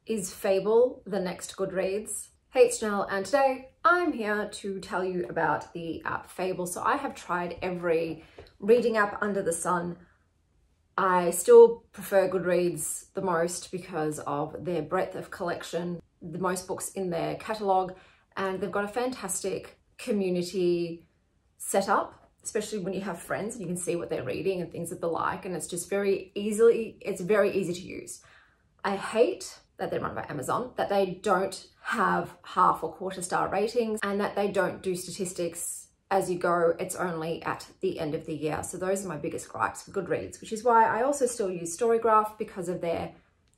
Is Fable the next Goodreads? Hey, it's Janelle, and today I'm here to tell you about the app Fable. So I have tried every reading app under the sun. I still prefer Goodreads the most because of their breadth of collection, the most books in their catalogue, and they've got a fantastic community setup, especially when you have friends and you can see what they're reading and things that they like, and it's just very easy to use. I hate that they're run by Amazon, that they don't have half or quarter star ratings, and that they don't do statistics as you go. It's only at the end of the year. So those are my biggest gripes for Goodreads, which is why I also still use Storygraph because of their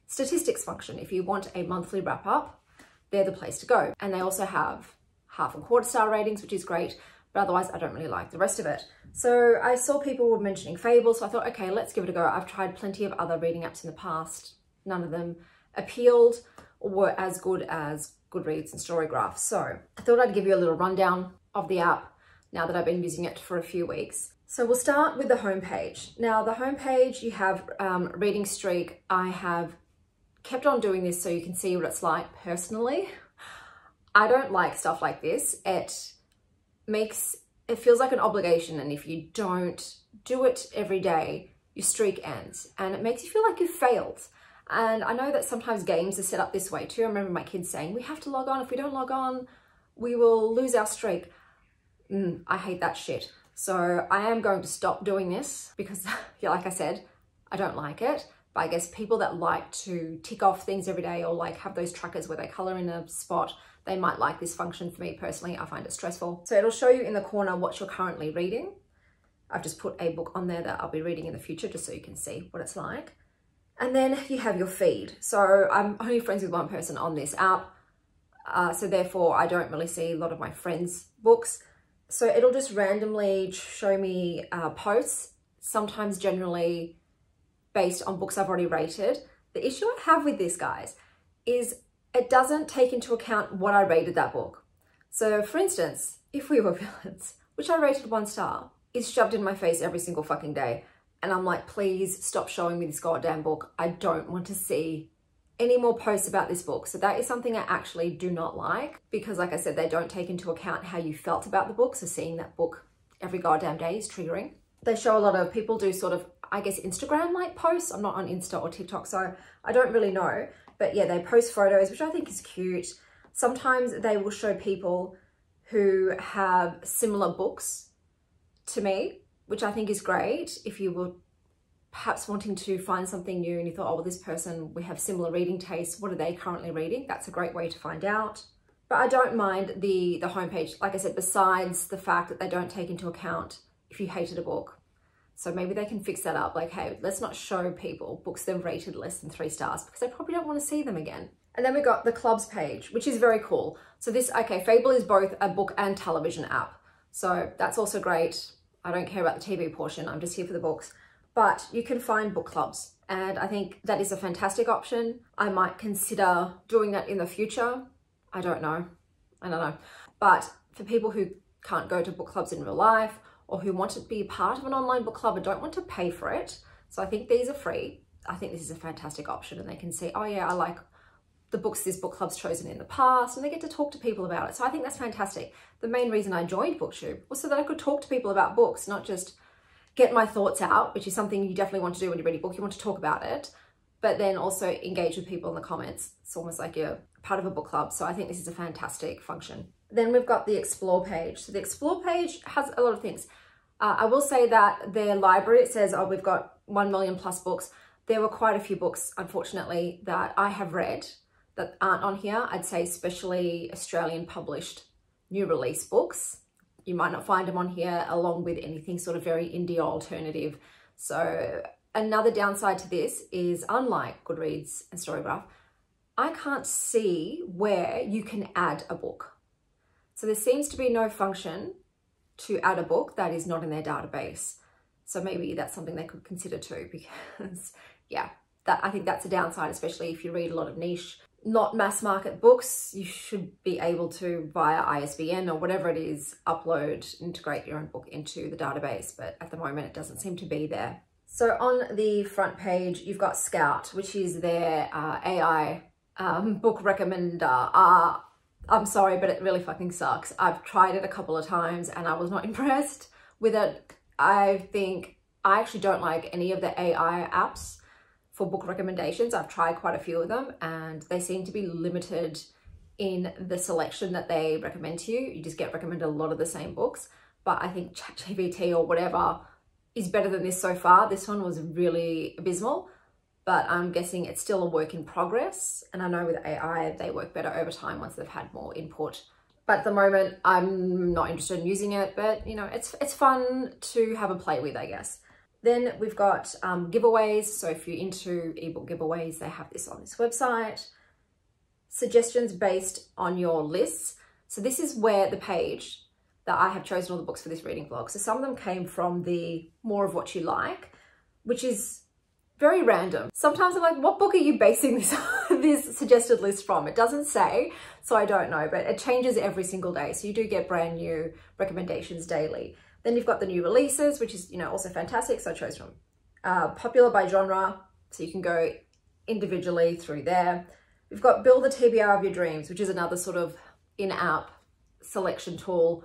statistics function. If you want a monthly wrap up, they're the place to go. And they also have half and quarter star ratings, which is great, but otherwise I don't really like the rest of it. So I saw people were mentioning Fable, so I thought, okay, let's give it a go. I've tried plenty of other reading apps in the past. None of them appealed or were as good as Goodreads and Storygraph. So I thought I'd give you a little rundown of the app now that I've been using it for a few weeks. So we'll start with the homepage. Now the homepage, you have reading streak. I have kept on doing this so you can see what it's like personally. I don't like stuff like this. It feels like an obligation, and if you don't do it every day, your streak ends and it makes you feel like you've failed. And I know that sometimes games are set up this way too. I remember my kids saying, we have to log on. If we don't log on, we will lose our streak. I hate that shit. So I am going to stop doing this because, yeah, like I said, I don't like it. But I guess people that like to tick off things every day or like have those trackers where they color in a spot, they might like this function. For me personally, I find it stressful. So it'll show you in the corner what you're currently reading. I've just put a book on there that I'll be reading in the future just so you can see what it's like. And then you have your feed. So I'm only friends with one person on this app. So therefore I don't really see a lot of my friends' books. So it'll just randomly show me posts, sometimes generally based on books I've already rated. The issue I have with this, guys, is it doesn't take into account what I rated that book. So for instance, If We Were Villains, which I rated 1 star, is shoved in my face every single fucking day. And I'm like, please stop showing me this goddamn book. I don't want to see any more posts about this book. So that is something I actually do not like because, like I said, they don't take into account how you felt about the book. So seeing that book every goddamn day is triggering. They show a lot of people do sort of, I guess, Instagram-like posts. I'm not on Insta or TikTok, so I don't really know. But yeah, they post photos, which I think is cute. Sometimes they will show people who have similar books to me, which I think is great. If you were perhaps wanting to find something new and you thought, oh, well, this person, we have similar reading tastes. What are they currently reading? That's a great way to find out. But I don't mind the homepage, like I said, besides the fact that they don't take into account if you hated a book. So maybe they can fix that up. Like, hey, let's not show people books they've rated less than 3 stars because they probably don't want to see them again. And then we got the clubs page, which is very cool. So this, okay, Fable is both a book and television app. So that's also great. I don't care about the TV portion. I'm just here for the books. But you can find book clubs. And I think that is a fantastic option. I might consider doing that in the future. I don't know. But for people who can't go to book clubs in real life or who want to be part of an online book club and don't want to pay for it, so I think these are free. I think this is a fantastic option, and they can see, oh yeah, I like the books this book club's chosen in the past, and they get to talk to people about it. So I think that's fantastic. The main reason I joined BookTube was so that I could talk to people about books, not just get my thoughts out, which is something you definitely want to do when you read a book. You want to talk about it, but then also engage with people in the comments. It's almost like you're part of a book club. So I think this is a fantastic function. Then we've got the Explore page. So the Explore page has a lot of things. I will say that their library, it says, oh, we've got 1 million plus books. There were quite a few books, unfortunately, that I have read that aren't on here. I'd say especially Australian published new release books. You might not find them on here, along with anything sort of very indie or alternative. So another downside to this is, unlike Goodreads and Storygraph, I can't see where you can add a book. So there seems to be no function to add a book that is not in their database. So maybe that's something they could consider too, because yeah, I think that's a downside, especially if you read a lot of niche, not mass market books. You should be able to, via ISBN or whatever it is, upload, integrate your own book into the database. But at the moment, it doesn't seem to be there. So on the front page, you've got Scout, which is their AI book recommender. I'm sorry, but it really fucking sucks. I've tried it a couple of times and I was not impressed with it. I think I actually don't like any of the AI apps for book recommendations. I've tried quite a few of them and they seem to be limited in the selection that they recommend to you. You just get recommended a lot of the same books. But I think ChatGPT or whatever is better than this so far. This one was really abysmal, but I'm guessing it's still a work in progress. And I know with AI, they work better over time once they've had more input. But at the moment, I'm not interested in using it, but you know, it's fun to have a play with, I guess. Then we've got giveaways. So if you're into ebook giveaways, they have this on this website. Suggestions based on your lists. So this is where the page that I have chosen all the books for this reading vlog. So some of them came from the more of what you like, which is very random. Sometimes I'm like, what book are you basing this suggested list from? It doesn't say, so I don't know, but it changes every single day. So you do get brand new recommendations daily. Then you've got the new releases, which is, you know, also fantastic. So I chose from popular by genre. So you can go individually through there. We've got Build the TBR of Your Dreams, which is another sort of in-app selection tool.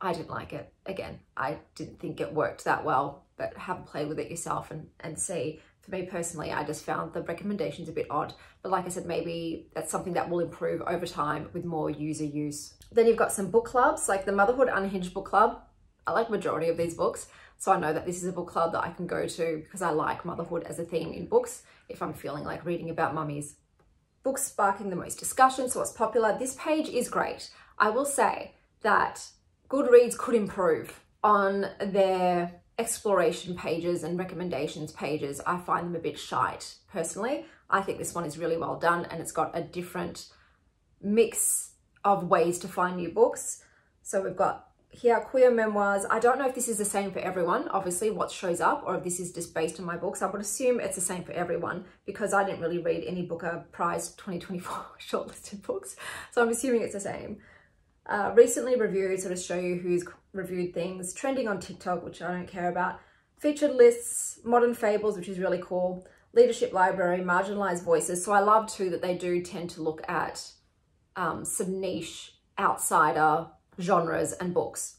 I didn't like it. Again, I didn't think it worked that well, but have a play with it yourself and see. For me personally, I just found the recommendations a bit odd. But like I said, maybe that's something that will improve over time with more user use. Then you've got some book clubs, like the Motherhood Unhinged book club. I like majority of these books. So I know that this is a book club that I can go to because I like motherhood as a theme in books if I'm feeling like reading about mummies. Books sparking the most discussion, so what's popular. This page is great. I will say that Goodreads could improve on their exploration pages and recommendations pages. I find them a bit shite, personally. I think this one is really well done and it's got a different mix of ways to find new books. So we've got here queer memoirs. I don't know if this is the same for everyone, obviously, what shows up, or if this is just based on my books. I would assume it's the same for everyone because I didn't really read any Booker Prize 2024 shortlisted books. So I'm assuming it's the same. Recently reviewed, sort of show you who's reviewed things. Trending on TikTok, which I don't care about. Featured lists, modern fables, which is really cool. Leadership library, marginalized voices. So I love too that they do tend to look at some niche outsider genres and books.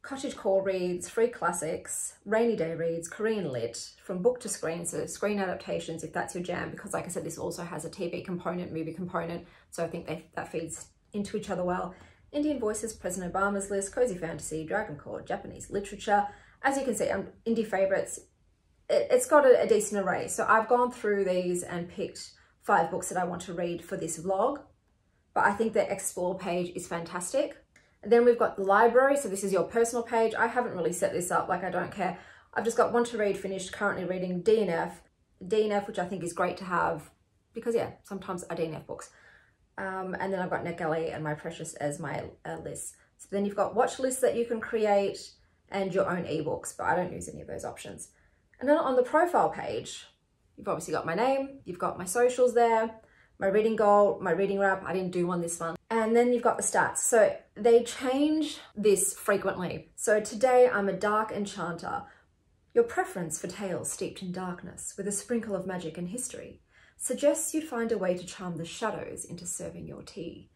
Cottagecore reads, free classics, rainy day reads, Korean lit, from book to screen, so screen adaptations if that's your jam, because like I said, this also has a TV component, movie component, so I think that feeds into each other well. Indian voices, President Obama's list, cozy fantasy, Dragon Court, Japanese literature. As you can see, indie favorites. It's got a decent array. So I've gone through these and picked 5 books that I want to read for this vlog, but I think the explore page is fantastic. And then we've got the library. So this is your personal page. I haven't really set this up, like I don't care. I've just got want to read finished, currently reading DNF, which I think is great to have because yeah, sometimes I DNF books. And then I've got NetGalley and My Precious as my list. So then you've got watch lists that you can create and your own ebooks, but I don't use any of those options. And then on the profile page, you've obviously got my name, you've got my socials there, my reading goal, my reading wrap. I didn't do one this month. And then you've got the stats. So they change this frequently. So today I'm a dark enchanter. Your preference for tales steeped in darkness with a sprinkle of magic and history suggests you'd find a way to charm the shadows into serving your tea.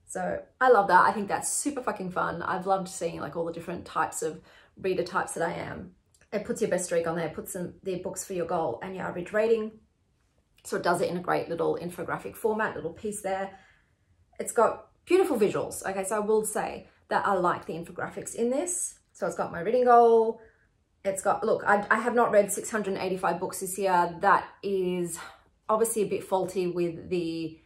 So I love that. I think that's super fucking fun. I've loved seeing like all the different types of reader types that I am. It puts your best streak on there, puts the books for your goal and your average rating. So it does it in a great little infographic format, little piece there. It's got beautiful visuals. Okay, so I will say that I like the infographics in this. So it's got my reading goal. It's got, look, I have not read 685 books this year. That is obviously a bit faulty with the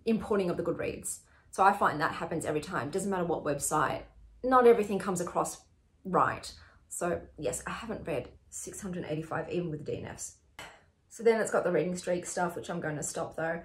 importing of the Goodreads. So I find that happens every time. Doesn't matter what website, not everything comes across right. So yes, I haven't read 685 even with the DNFs. So then it's got the reading streak stuff, which I'm going to stop though.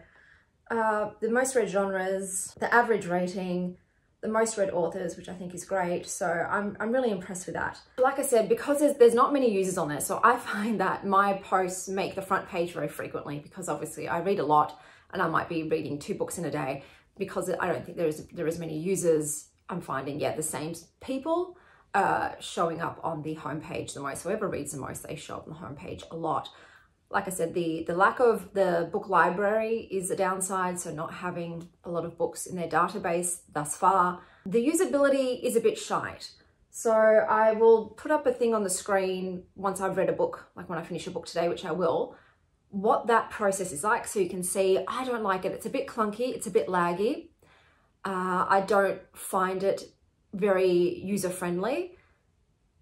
The most read genres, the average rating, the most read authors, which I think is great. So I'm really impressed with that. Like I said, because there's not many users on there, so I find that my posts make the front page very frequently because obviously I read a lot and I might be reading 2 books in a day because I don't think there is many users. I'm finding, yeah, the same people showing up on the homepage the most. Whoever reads the most, they show up on the homepage a lot. Like I said, the lack of the book library is a downside, so not having a lot of books in their database thus far. The usability is a bit shite. So I will put up a thing on the screen once I've read a book, like when I finish a book today, which I will, what that process is like, so you can see. I don't like it. It's a bit clunky, it's a bit laggy. I don't find it very user-friendly,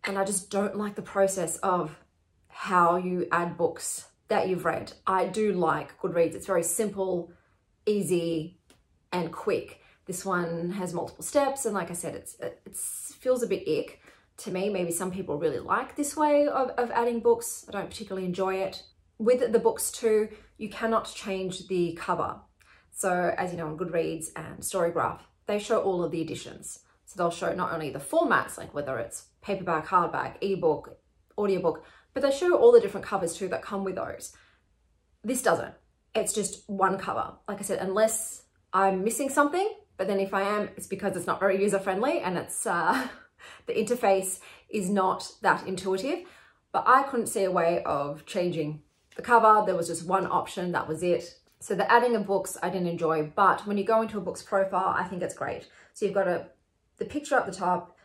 and I just don't like the process of how you add books that you've read. I do like Goodreads. It's very simple, easy, and quick. This one has multiple steps, and like I said, it feels a bit ick to me. Maybe some people really like this way of adding books. I don't particularly enjoy it. With the books too, you cannot change the cover. So as you know, on Goodreads and Storygraph, they show all of the editions. So they'll show not only the formats, like whether it's paperback, hardback, ebook, audiobook, but they show all the different covers too that come with those. This doesn't. It's just one cover. Like I said, unless I'm missing something, but then if I am, it's because it's not very user-friendly, and it's the interface is not that intuitive. But I couldn't see a way of changing the cover. There was just one option, that was it. So the adding of books I didn't enjoy, but when you go into a book's profile, I think it's great. So you've got the picture up the top.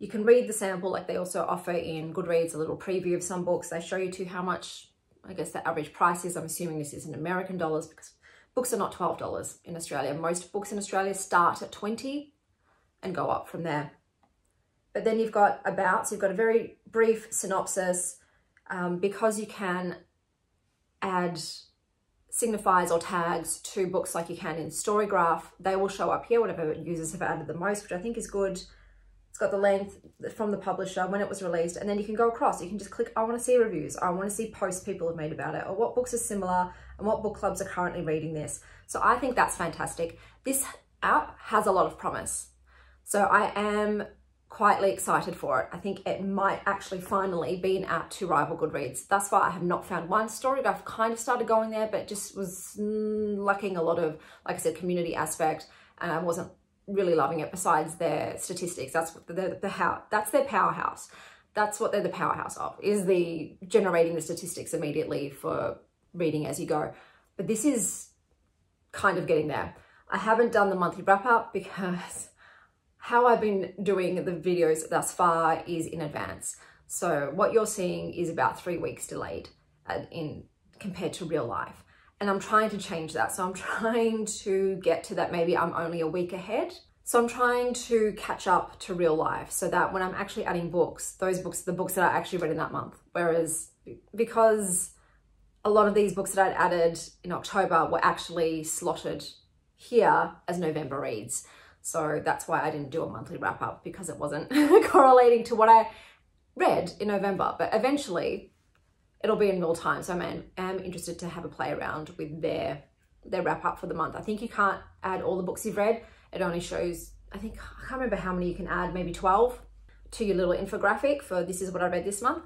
You can read the sample, like they also offer in Goodreads a little preview of some books. They show you to how much, I guess, the average price is. I'm assuming this is in American dollars because books are not $12 in Australia. Most books in Australia start at $20 and go up from there. But then you've got about, so you've got a very brief synopsis, because you can add signifiers or tags to books like you can in Storygraph. They will show up here, whatever users have added the most, which I think is good. It's got the length from the publisher, when it was released, and then you can go across. You can just click, I want to see reviews, I want to see posts people have made about it, or what books are similar and what book clubs are currently reading this. So I think that's fantastic. This app has a lot of promise. So I am quietly excited for it. I think it might actually finally be an app to rival Goodreads. Thus far, I have not found one. Storygraph kind of started going there, but just was lacking a lot of, like I said, community aspect, and I wasn't really loving it. Besides their statistics, that's what that's their powerhouse. That's what they're the powerhouse of, is the generating the statistics immediately for reading as you go. But this is kind of getting there. I haven't done the monthly wrap up because how I've been doing the videos thus far is in advance. So what you're seeing is about 3 weeks delayed compared to real life. And I'm trying to change that. So I'm trying to get to that. Maybe I'm only a week ahead. So I'm trying to catch up to real life so that when I'm actually adding books, those books, the books that I actually read in that month. Whereas because a lot of these books that I'd added in October were actually slotted here as November reads. So that's why I didn't do a monthly wrap up, because it wasn't correlating to what I read in November. But eventually it'll be in real time. So I am interested to have a play around with their wrap up for the month. I think you can't add all the books you've read. It only shows, I can't remember how many you can add, maybe 12 to your little infographic for this is what I read this month.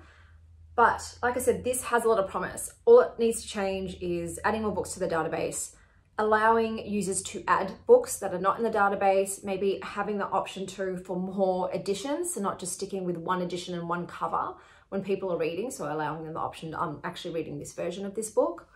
But like I said, this has a lot of promise. All it needs to change is adding more books to the database, allowing users to add books that are not in the database, maybe having the option for more editions, so not just sticking with one edition and one cover when people are reading, so allowing them the option, I'm actually reading this version of this book.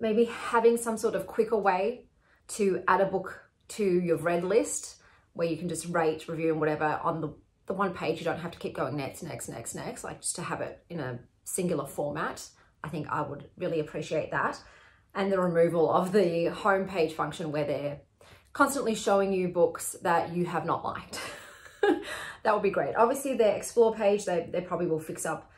Maybe having some sort of quicker way to add a book to your read list, where you can just rate, review and whatever on the one page. You don't have to keep going next, like just to have it in a singular format. I think I would really appreciate that. And the removal of the homepage function where they're constantly showing you books that you have not liked. That would be great. Obviously their explore page, they probably will fix up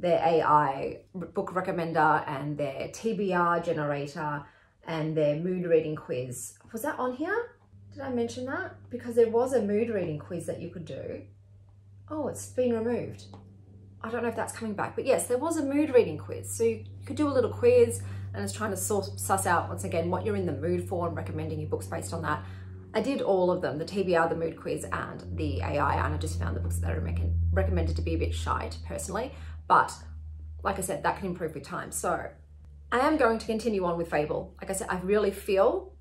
their AI book recommender and their TBR generator and their mood reading quiz. Was that on here? Did I mention that? Because there was a mood reading quiz that you could do. Oh, it's been removed. I don't know if that's coming back, but yes, there was a mood reading quiz. So you could do a little quiz, and it's trying to suss out, once again, what you're in the mood for and recommending you books based on that. I did all of them, the TBR, the mood quiz, and the AI, and I just found the books that are recommended to be a bit shite, personally. But like I said, that can improve with time. So I am going to continue on with Fable. Like I said, I really feel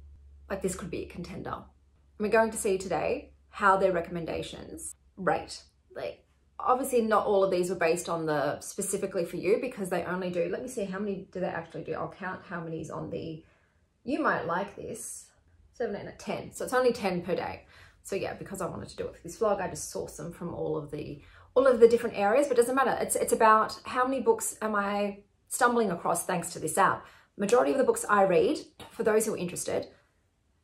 like this could be a contender. We're going to see today how their recommendations rate. Like, obviously not all of these were based on the specifically for you, because they only do, let me see, how many do they actually do? I'll count how many's on the, you might like this, 7, 8, 9, 10. So it's only 10 per day. So yeah, because I wanted to do it for this vlog, I just sourced them from all of the different areas, but it doesn't matter. It's about how many books am I stumbling across thanks to this app. Majority of the books I read, for those who are interested,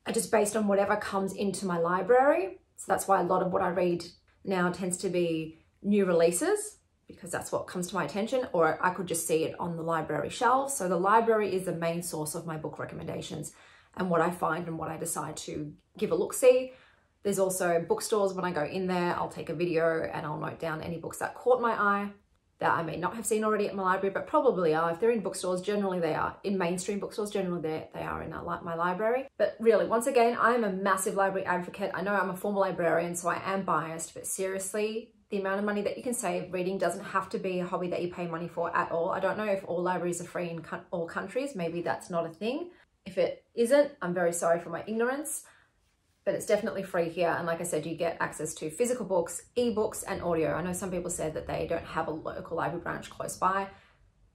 are just based on whatever comes into my library. So that's why a lot of what I read now tends to be new releases, because that's what comes to my attention, or I could just see it on the library shelf. So the library is the main source of my book recommendations and what I find and what I decide to give a look-see. There's also bookstores. When I go in there, I'll take a video and I'll note down any books that caught my eye that I may not have seen already at my library, but probably are. If they're in bookstores, generally they are. In mainstream bookstores, generally they are in my library. But really, once again, I'm a massive library advocate. I know I'm a former librarian, so I am biased, but seriously, the amount of money that you can save, reading doesn't have to be a hobby that you pay money for at all. I don't know if all libraries are free in all countries. Maybe that's not a thing. If it isn't, I'm very sorry for my ignorance, but it's definitely free here. And like I said, you get access to physical books, ebooks, and audio. I know some people said that they don't have a local library branch close by.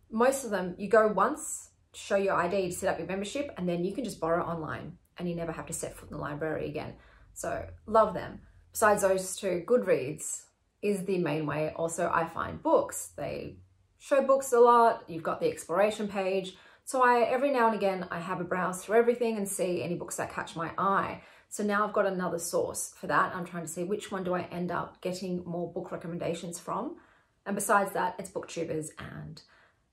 Most of them, you go once, show your ID to set up your membership, and then you can just borrow online and you never have to set foot in the library again. So love them. Besides those two, Goodreads is the main way. Also, I find books. They show books a lot. You've got the exploration page. So every now and again, I have a browse through everything and see any books that catch my eye. So now I've got another source for that. I'm trying to see which one do I end up getting more book recommendations from. And besides that, it's booktubers and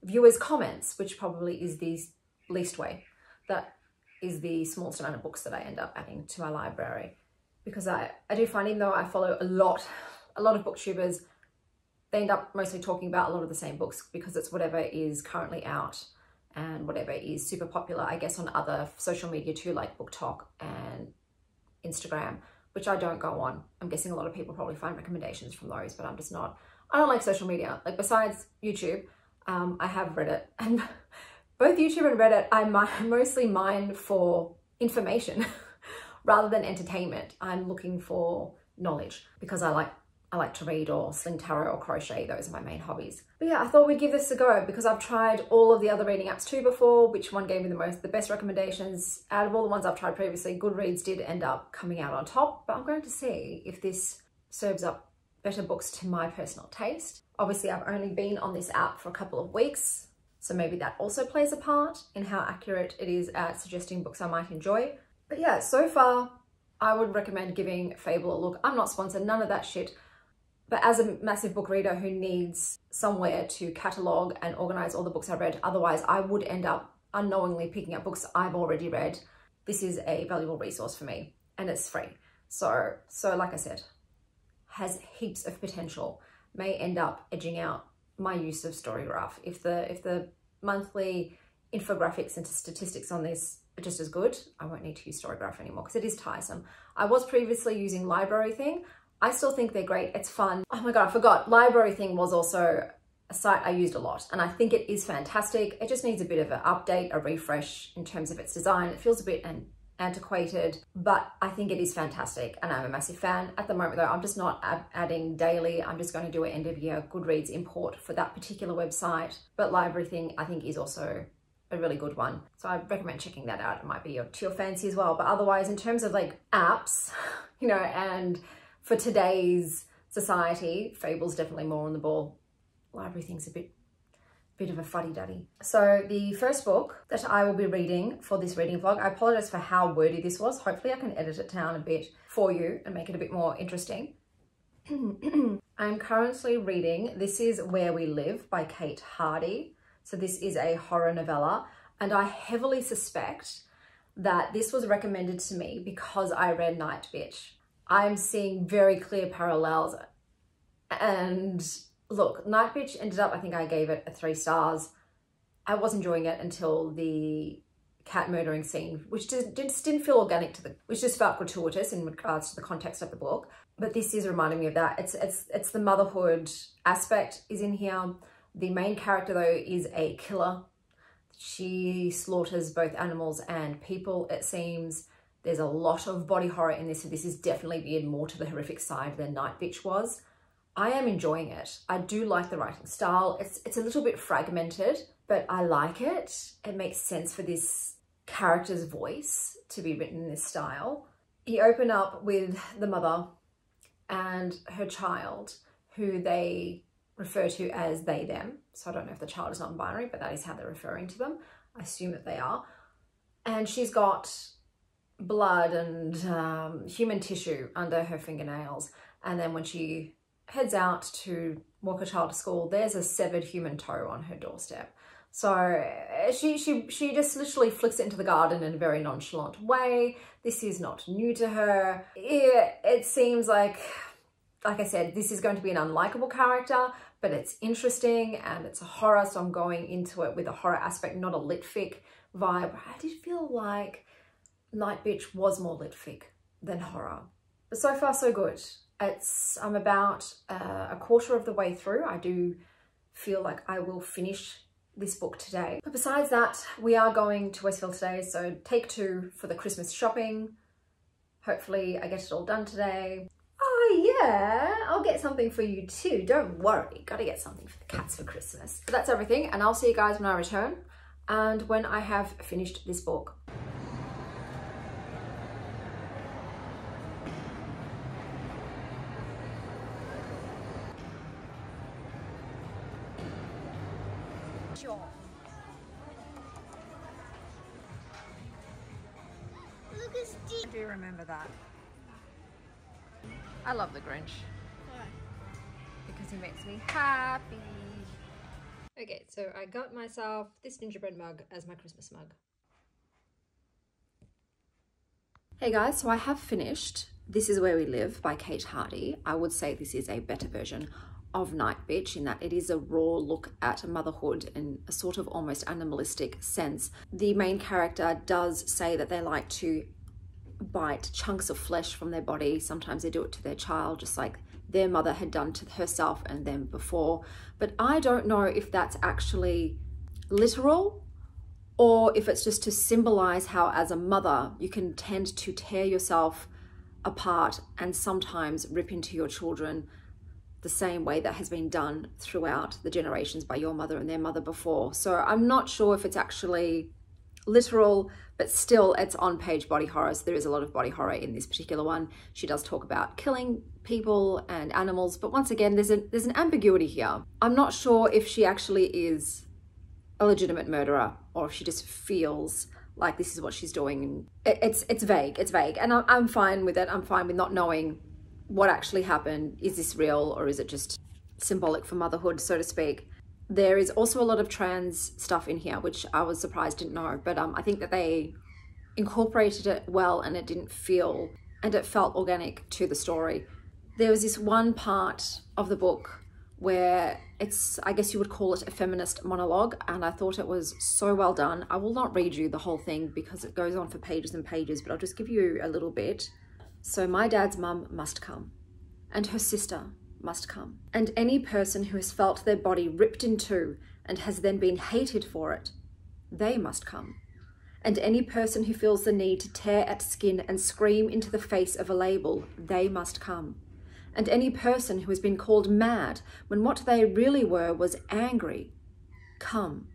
viewers' comments, which probably is the least way. That is the smallest amount of books that I end up adding to my library. Because I do find, even though I follow a lot of booktubers, they end up mostly talking about a lot of the same books because it's whatever is currently out and whatever is super popular, I guess, on other social media too, like BookTok and Instagram, which I don't go on. I'm guessing a lot of people probably find recommendations from those, but I'm just not. I don't like social media. Like, besides YouTube, I have Reddit, and both YouTube and Reddit, I mostly mine for information rather than entertainment. I'm looking for knowledge because I like to read or sling tarot or crochet. Those are my main hobbies. But yeah, I thought we'd give this a go because I've tried all of the other reading apps too before. Which one gave me the best recommendations? Out of all the ones I've tried previously, Goodreads did end up coming out on top, but I'm going to see if this serves up better books to my personal taste. Obviously, I've only been on this app for a couple of weeks, so maybe that also plays a part in how accurate it is at suggesting books I might enjoy. But yeah, so far, I would recommend giving Fable a look. I'm not sponsored, none of that shit. But as a massive book reader who needs somewhere to catalogue and organise all the books I've read, otherwise I would end up unknowingly picking up books I've already read. This is a valuable resource for me and it's free. So like I said, has heaps of potential. May end up edging out my use of Storygraph. If the monthly infographics and statistics on this are just as good, I won't need to use Storygraph anymore because it is tiresome. I was previously using Library Thing. I still think they're great. It's fun. Oh my God, I forgot. Library Thing was also a site I used a lot and I think it is fantastic. It just needs a bit of an update, a refresh in terms of its design. It feels a bit antiquated, but I think it is fantastic and I'm a massive fan. At the moment though, I'm just not adding daily. I'm just going to do an end of year Goodreads import for that particular website. But Library Thing I think is also a really good one. So I recommend checking that out. It might be to your fancy as well. But otherwise, in terms of like apps, you know, and for today's society, Fable's definitely more on the ball. Library Thing's a bit of a fuddy-duddy. So the first book that I will be reading for this reading vlog, I apologize for how wordy this was. Hopefully I can edit it down a bit for you and make it a bit more interesting. I'm currently reading This Is Where We Live by Kate Hardy. So this is a horror novella and I heavily suspect that this was recommended to me because I read Night Bitch. I'm seeing very clear parallels. And look, Night Bitch ended up, I think I gave it 3 stars. I was enjoying it until the cat murdering scene, which just didn't feel organic which just felt gratuitous in regards to the context of the book. But this is reminding me of that. It's the motherhood aspect is in here. The main character though is a killer. She slaughters both animals and people, it seems. There's a lot of body horror in this, so this is definitely geared more to the horrific side than Night Bitch was. I am enjoying it. I do like the writing style. It's a little bit fragmented, but I like it. It makes sense for this character's voice to be written in this style. You open up with the mother and her child, who they refer to as they, them. So I don't know if the child is non-binary, but that is how they're referring to them. I assume that they are. And she's got blood and human tissue under her fingernails. And then when she heads out to walk her child to school, there's a severed human toe on her doorstep. So she just literally flicks it into the garden in a very nonchalant way. This is not new to her. It seems like I said, this is going to be an unlikable character, but it's interesting and it's a horror. So I'm going into it with a horror aspect, not a litfic vibe. I did feel like Night Bitch was more litfic than horror, but so far so good. I'm about a quarter of the way through. I do feel like I will finish this book today. But besides that, we are going to Westfield today, so take 2 for the Christmas shopping. Hopefully I get it all done today. Oh yeah, I'll get something for you too, don't worry. Gotta get something for the cats for Christmas. But that's everything, and I'll see you guys when I return and when I have finished this book. Look at Steve. I do remember that. I love the Grinch. Why? Because he makes me happy. Okay, so I got myself this gingerbread mug as my Christmas mug. Hey guys, so I have finished This Is Where We Live by Kate Hardy. I would say this is a better version of Night Bitch in that it is a raw look at motherhood in a sort of almost animalistic sense. The main character does say that they like to bite chunks of flesh from their body. Sometimes they do it to their child, just like their mother had done to herself and them before. But I don't know if that's actually literal or if it's just to symbolize how as a mother you can tend to tear yourself apart and sometimes rip into your children the same way that has been done throughout the generations by your mother and their mother before. So I'm not sure if it's actually literal, but still it's on-page body horror. So there is a lot of body horror in this particular one. She does talk about killing people and animals, but once again, there's an ambiguity here. I'm not sure if she actually is a legitimate murderer or if she just feels like this is what she's doing. It's vague, and I'm fine with it. I'm fine with not knowing what actually happened. Is this real or is it just symbolic for motherhood, so to speak? There is also a lot of trans stuff in here, which I was surprised didn't know, but I think that they incorporated it well and it felt organic to the story. There was this one part of the book where I guess you would call it a feminist monologue, and I thought it was so well done. I will not read you the whole thing because it goes on for pages and pages, but I'll just give you a little bit. So my dad's mum must come, and her sister must come, and any person who has felt their body ripped in two and has then been hated for it, they must come. And any person who feels the need to tear at skin and scream into the face of a label, they must come. And any person who has been called mad when what they really were was angry, come.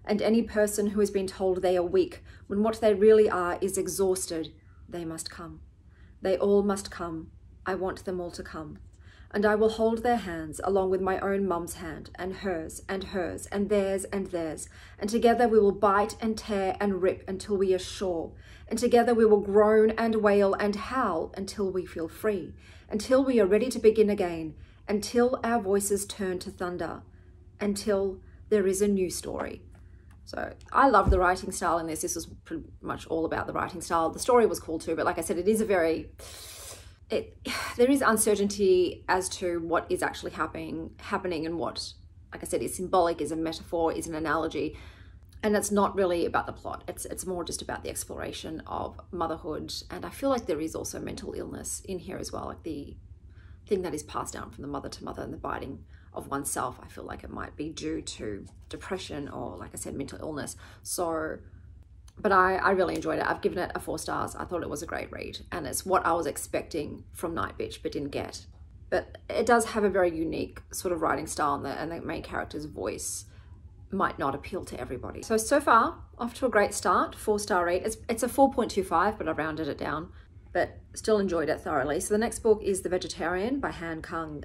And any person who has been told they are weak when what they really are is exhausted, they must come. They all must come. I want them all to come. And I will hold their hands along with my own mum's hand and hers and hers and theirs and theirs. And together we will bite and tear and rip until we are sure. And together we will groan and wail and howl until we feel free. Until we are ready to begin again. Until our voices turn to thunder. Until there is a new story. So I love the writing style in this. This was pretty much all about the writing style. The story was cool too, but like I said, it is there is uncertainty as to what is actually happening and what, like I said, is symbolic, is a metaphor, is an analogy. And it's not really about the plot. It's more just about the exploration of motherhood. And I feel like there is also mental illness in here as well, like the thing that is passed down from the mother to mother and the biting of oneself. I feel like it might be due to depression or, like I said, mental illness. So, but I really enjoyed it. I've given it a 4 stars. I thought it was a great read, and it's what I was expecting from Night Bitch but didn't get. but it does have a very unique sort of writing style, and the main character's voice might not appeal to everybody. So far, off to a great start, 4-star rate. It's a 4.25, but I rounded it down, but still enjoyed it thoroughly. So the next book is The Vegetarian by Han Kang,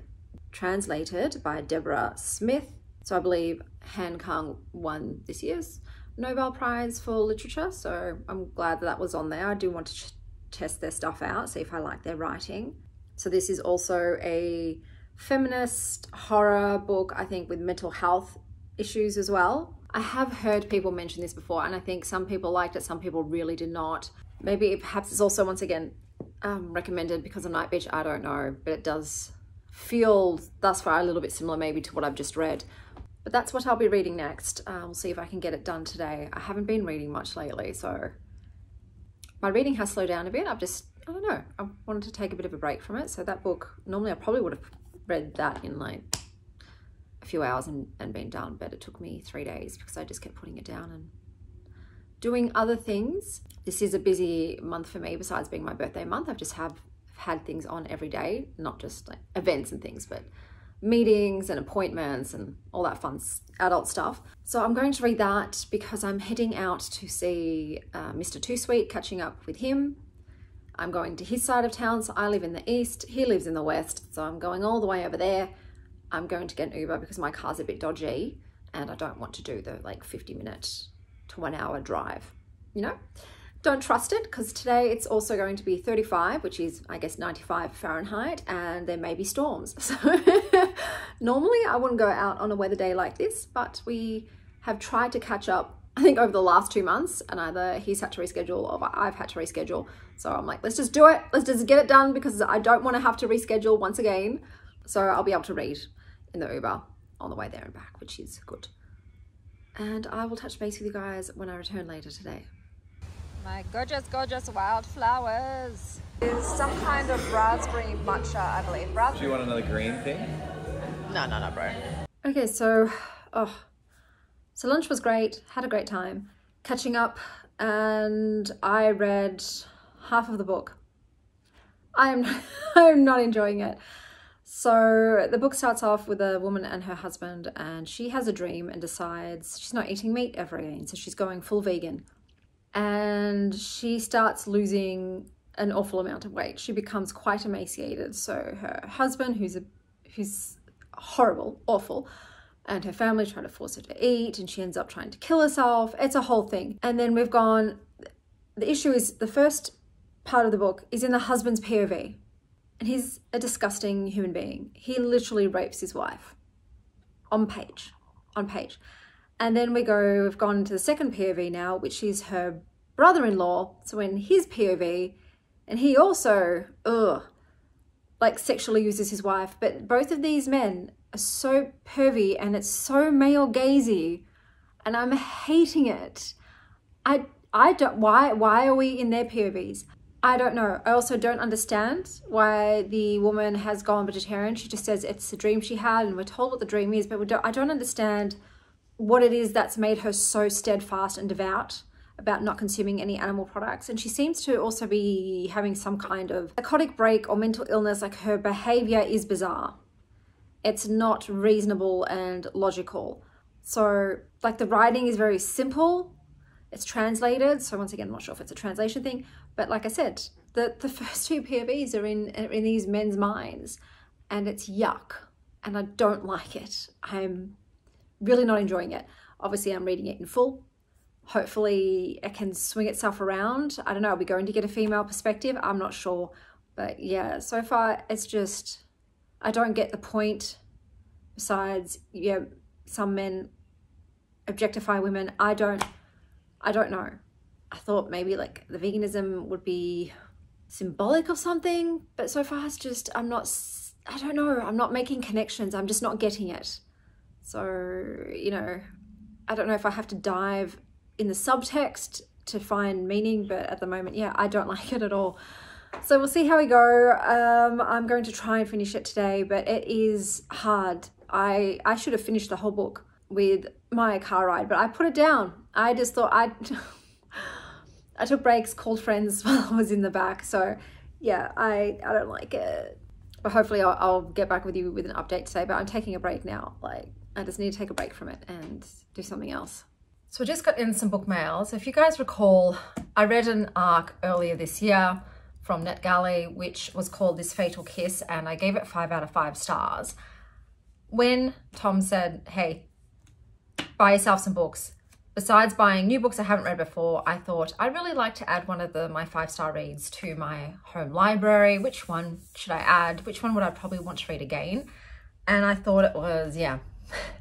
translated by Deborah Smith. So I believe Han Kang won this year's Nobel Prize for Literature, so I'm glad that that was on there. I do want to test their stuff out, see if I like their writing. So this is also a feminist horror book, I think, with mental health issues as well. I have heard people mention this before, and I think some people liked it, some people really did not. Maybe perhaps it's also, once again, recommended because of Night Beach, I don't know, but it does feel thus far a little bit similar maybe to what I've just read. But that's what I'll be reading next. We'll see if I can get it done today. I haven't been reading much lately, so my reading has slowed down a bit. I don't know, I wanted to take a bit of a break from it. So that book, normally I probably would have read that in like a few hours and been done, but it took me 3 days because I just kept putting it down and doing other things. This is a busy month for me besides being my birthday month. I've just had things on every day, not just like events and things, but meetings and appointments and all that fun adult stuff. So I'm going to read that because I'm heading out to see Mr. Too Sweet, catching up with him. I'm going to his side of town, so I live in the east, he lives in the west, so I'm going all the way over there. I'm going to get an Uber because my car's a bit dodgy and I don't want to do the like 50-minute to 1 hour drive, you know? Don't trust it, because today it's also going to be 35, which is, I guess, 95 Fahrenheit, and there may be storms. So normally I wouldn't go out on a weather day like this, but we have tried to catch up, I think, over the last 2 months, and either he's had to reschedule or I've had to reschedule. So I'm like, let's just do it. Let's just get it done because I don't want to have to reschedule once again. So I'll be able to read in the Uber on the way there and back, which is good. And I will touch base with you guys when I return later today. My gorgeous, gorgeous wildflowers. It's some kind of raspberry matcha, I believe. Do you want another green thing? No, bro. Okay, so lunch was great. Had a great time catching up, and I read half of the book. I'm not enjoying it. So the book starts off with a woman and her husband, and she has a dream and decides she's not eating meat ever again, so she's going full vegan. And she starts losing an awful amount of weight. She becomes quite emaciated. So her husband, who's horrible, awful, and her family try to force her to eat, and she ends up trying to kill herself. It's a whole thing. And then the issue is the first part of the book is in the husband's POV. And he's a disgusting human being. He literally rapes his wife on page. And then we've gone into the second POV now, which is her brother-in-law. So in his POV, and he also, like sexually uses his wife. But both of these men are so pervy and it's so male gazy, and I'm hating it. I don't, why are we in their POVs? I don't know. I also don't understand why the woman has gone vegetarian. She just says it's a dream she had, and we're told what the dream is, but I don't understand what it is that's made her so steadfast and devout about not consuming any animal products. And she seems to also be having some kind of psychotic break or mental illness. Like, her behavior is bizarre. It's not reasonable and logical. So like, the writing is very simple. It's translated. So once again, I'm not sure if it's a translation thing, but like I said, the first two POVs are in these men's minds, and it's yuck. And I don't like it. I'm really not enjoying it. Obviously, I'm reading it in full. Hopefully it can swing itself around. I don't know, are we going to get a female perspective? I'm not sure. But yeah, so far it's just, I don't get the point. Besides, yeah, some men objectify women. I don't know. I thought maybe like the veganism would be symbolic of something, but so far it's just, I don't know, I'm not making connections. I'm just not getting it. So, you know, I don't know if I have to dive in the subtext to find meaning, but at the moment, yeah, I don't like it at all. So we'll see how we go. I'm going to try and finish it today, but it is hard. I should have finished the whole book with my car ride, but I put it down. I just thought I took breaks, called friends while I was in the back. So yeah, I don't like it. But hopefully I'll get back with you with an update today, but I'm taking a break now. Like, I just need to take a break from it and do something else. So I just got in some book mail. So if you guys recall, I read an arc earlier this year from NetGalley, which was called This Fatal Kiss, and I gave it 5 out of 5 stars. When Tom said, hey, buy yourself some books, besides buying new books I haven't read before, I thought I'd really like to add one of my 5-star reads to my home library. Which one should I add? Which one would I probably want to read again? And I thought it was, yeah,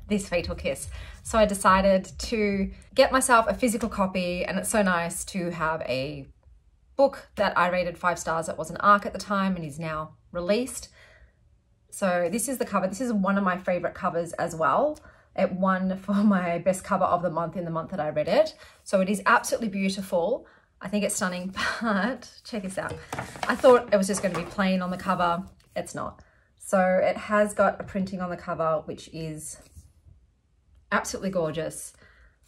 This Fatal Kiss. So I decided to get myself a physical copy, and it's so nice to have a book that I rated 5 stars that was an arc at the time and is now released. So this is the cover. This is one of my favorite covers as well. It won for my best cover of the month in the month that I read it. So it is absolutely beautiful. I think it's stunning, but check this out. I thought it was just going to be plain on the cover. It's not. So it has got a printing on the cover, which is absolutely gorgeous.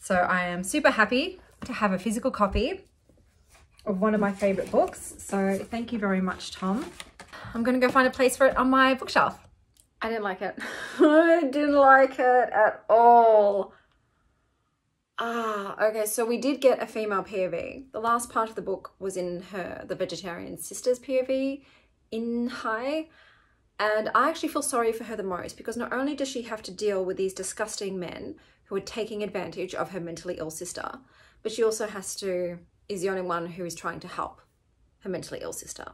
So I am super happy to have a physical copy of one of my favorite books. So thank you very much, Tom. I'm going to go find a place for it on my bookshelf. I didn't like it. I didn't like it at all. Okay, so we did get a female POV. The last part of the book was in the vegetarian sister's POV in High. And I actually feel sorry for her the most, because not only does she have to deal with these disgusting men who are taking advantage of her mentally ill sister, but she also is the only one who is trying to help her mentally ill sister.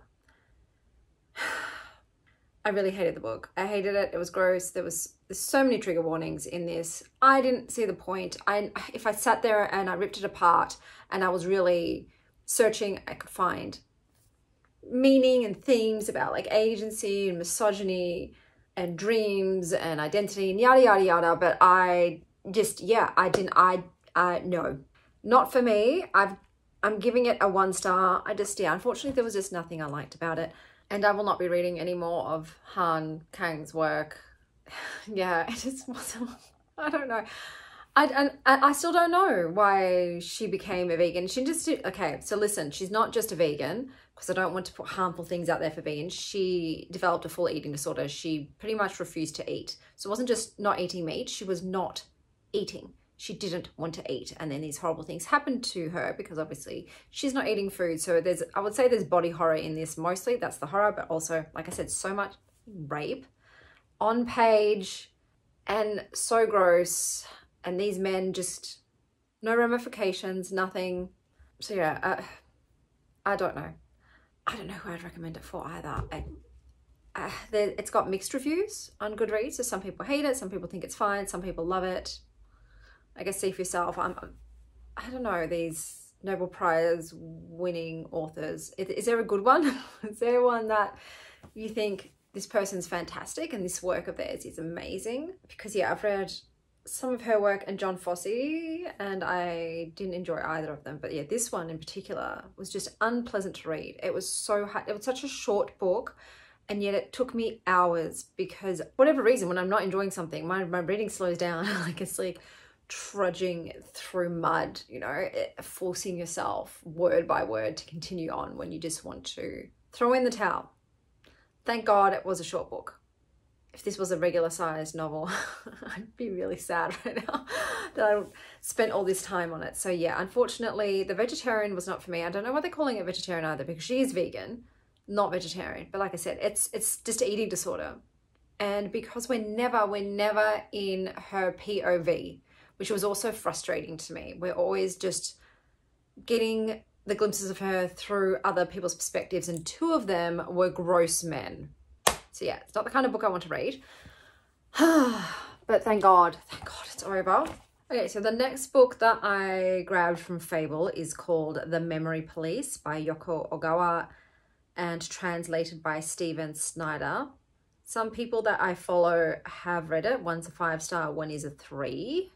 I really hated the book. I hated it. It was gross. There's so many trigger warnings in this. I didn't see the point. If I sat there and I ripped it apart and I was really searching, I could find meaning and themes about like agency and misogyny and dreams and identity and yada, yada, yada. But I just, yeah, no, not for me. I'm giving it a 1 star. Unfortunately, there was just nothing I liked about it. And I will not be reading any more of Han Kang's work. Yeah, it just wasn't, I don't know. I still don't know why she became a vegan. She just did, okay, so listen, she's not just a vegan, because I don't want to put harmful things out there for vegans. She developed a full eating disorder. She pretty much refused to eat. So it wasn't just not eating meat, she was not eating. She didn't want to eat, and then these horrible things happened to her because obviously she's not eating food. So I would say there's body horror in this mostly. That's the horror, but also, like I said, so much rape on page and so gross. And these men just, no ramifications, nothing. So yeah, I don't know. I don't know who I'd recommend it for either. It's got mixed reviews on Goodreads. So some people hate it, some people think it's fine, some people love it. I guess see for yourself. I don't know, these Nobel Prize winning authors. Is there a good one? Is there one that you think this person's fantastic and this work of theirs is amazing? Because yeah, I've read some of her work and John Fosse, and I didn't enjoy either of them. But yeah, this one in particular was just unpleasant to read. It was so hard. It was such a short book, and yet it took me hours because whatever reason, when I'm not enjoying something, my reading slows down. Like it's like trudging through mud, you know, forcing yourself word by word to continue on when you just want to throw in the towel. Thank God it was a short book. If this was a regular sized novel, I'd be really sad right now that I spent all this time on it. So yeah, unfortunately, the vegetarian was not for me. I don't know why they're calling it vegetarian either, because she is vegan, not vegetarian. But like I said, it's just an eating disorder. And because we're never in her POV, which was also frustrating to me. We're always just getting the glimpses of her through other people's perspectives, and 2 of them were gross men. So yeah, it's not the kind of book I want to read. But thank God it's over. Okay, so the next book that I grabbed from Fable is called The Memory Police by Yoko Ogawa and translated by Stephen Snyder. Some people that I follow have read it. One's a 5-star, one is a 3.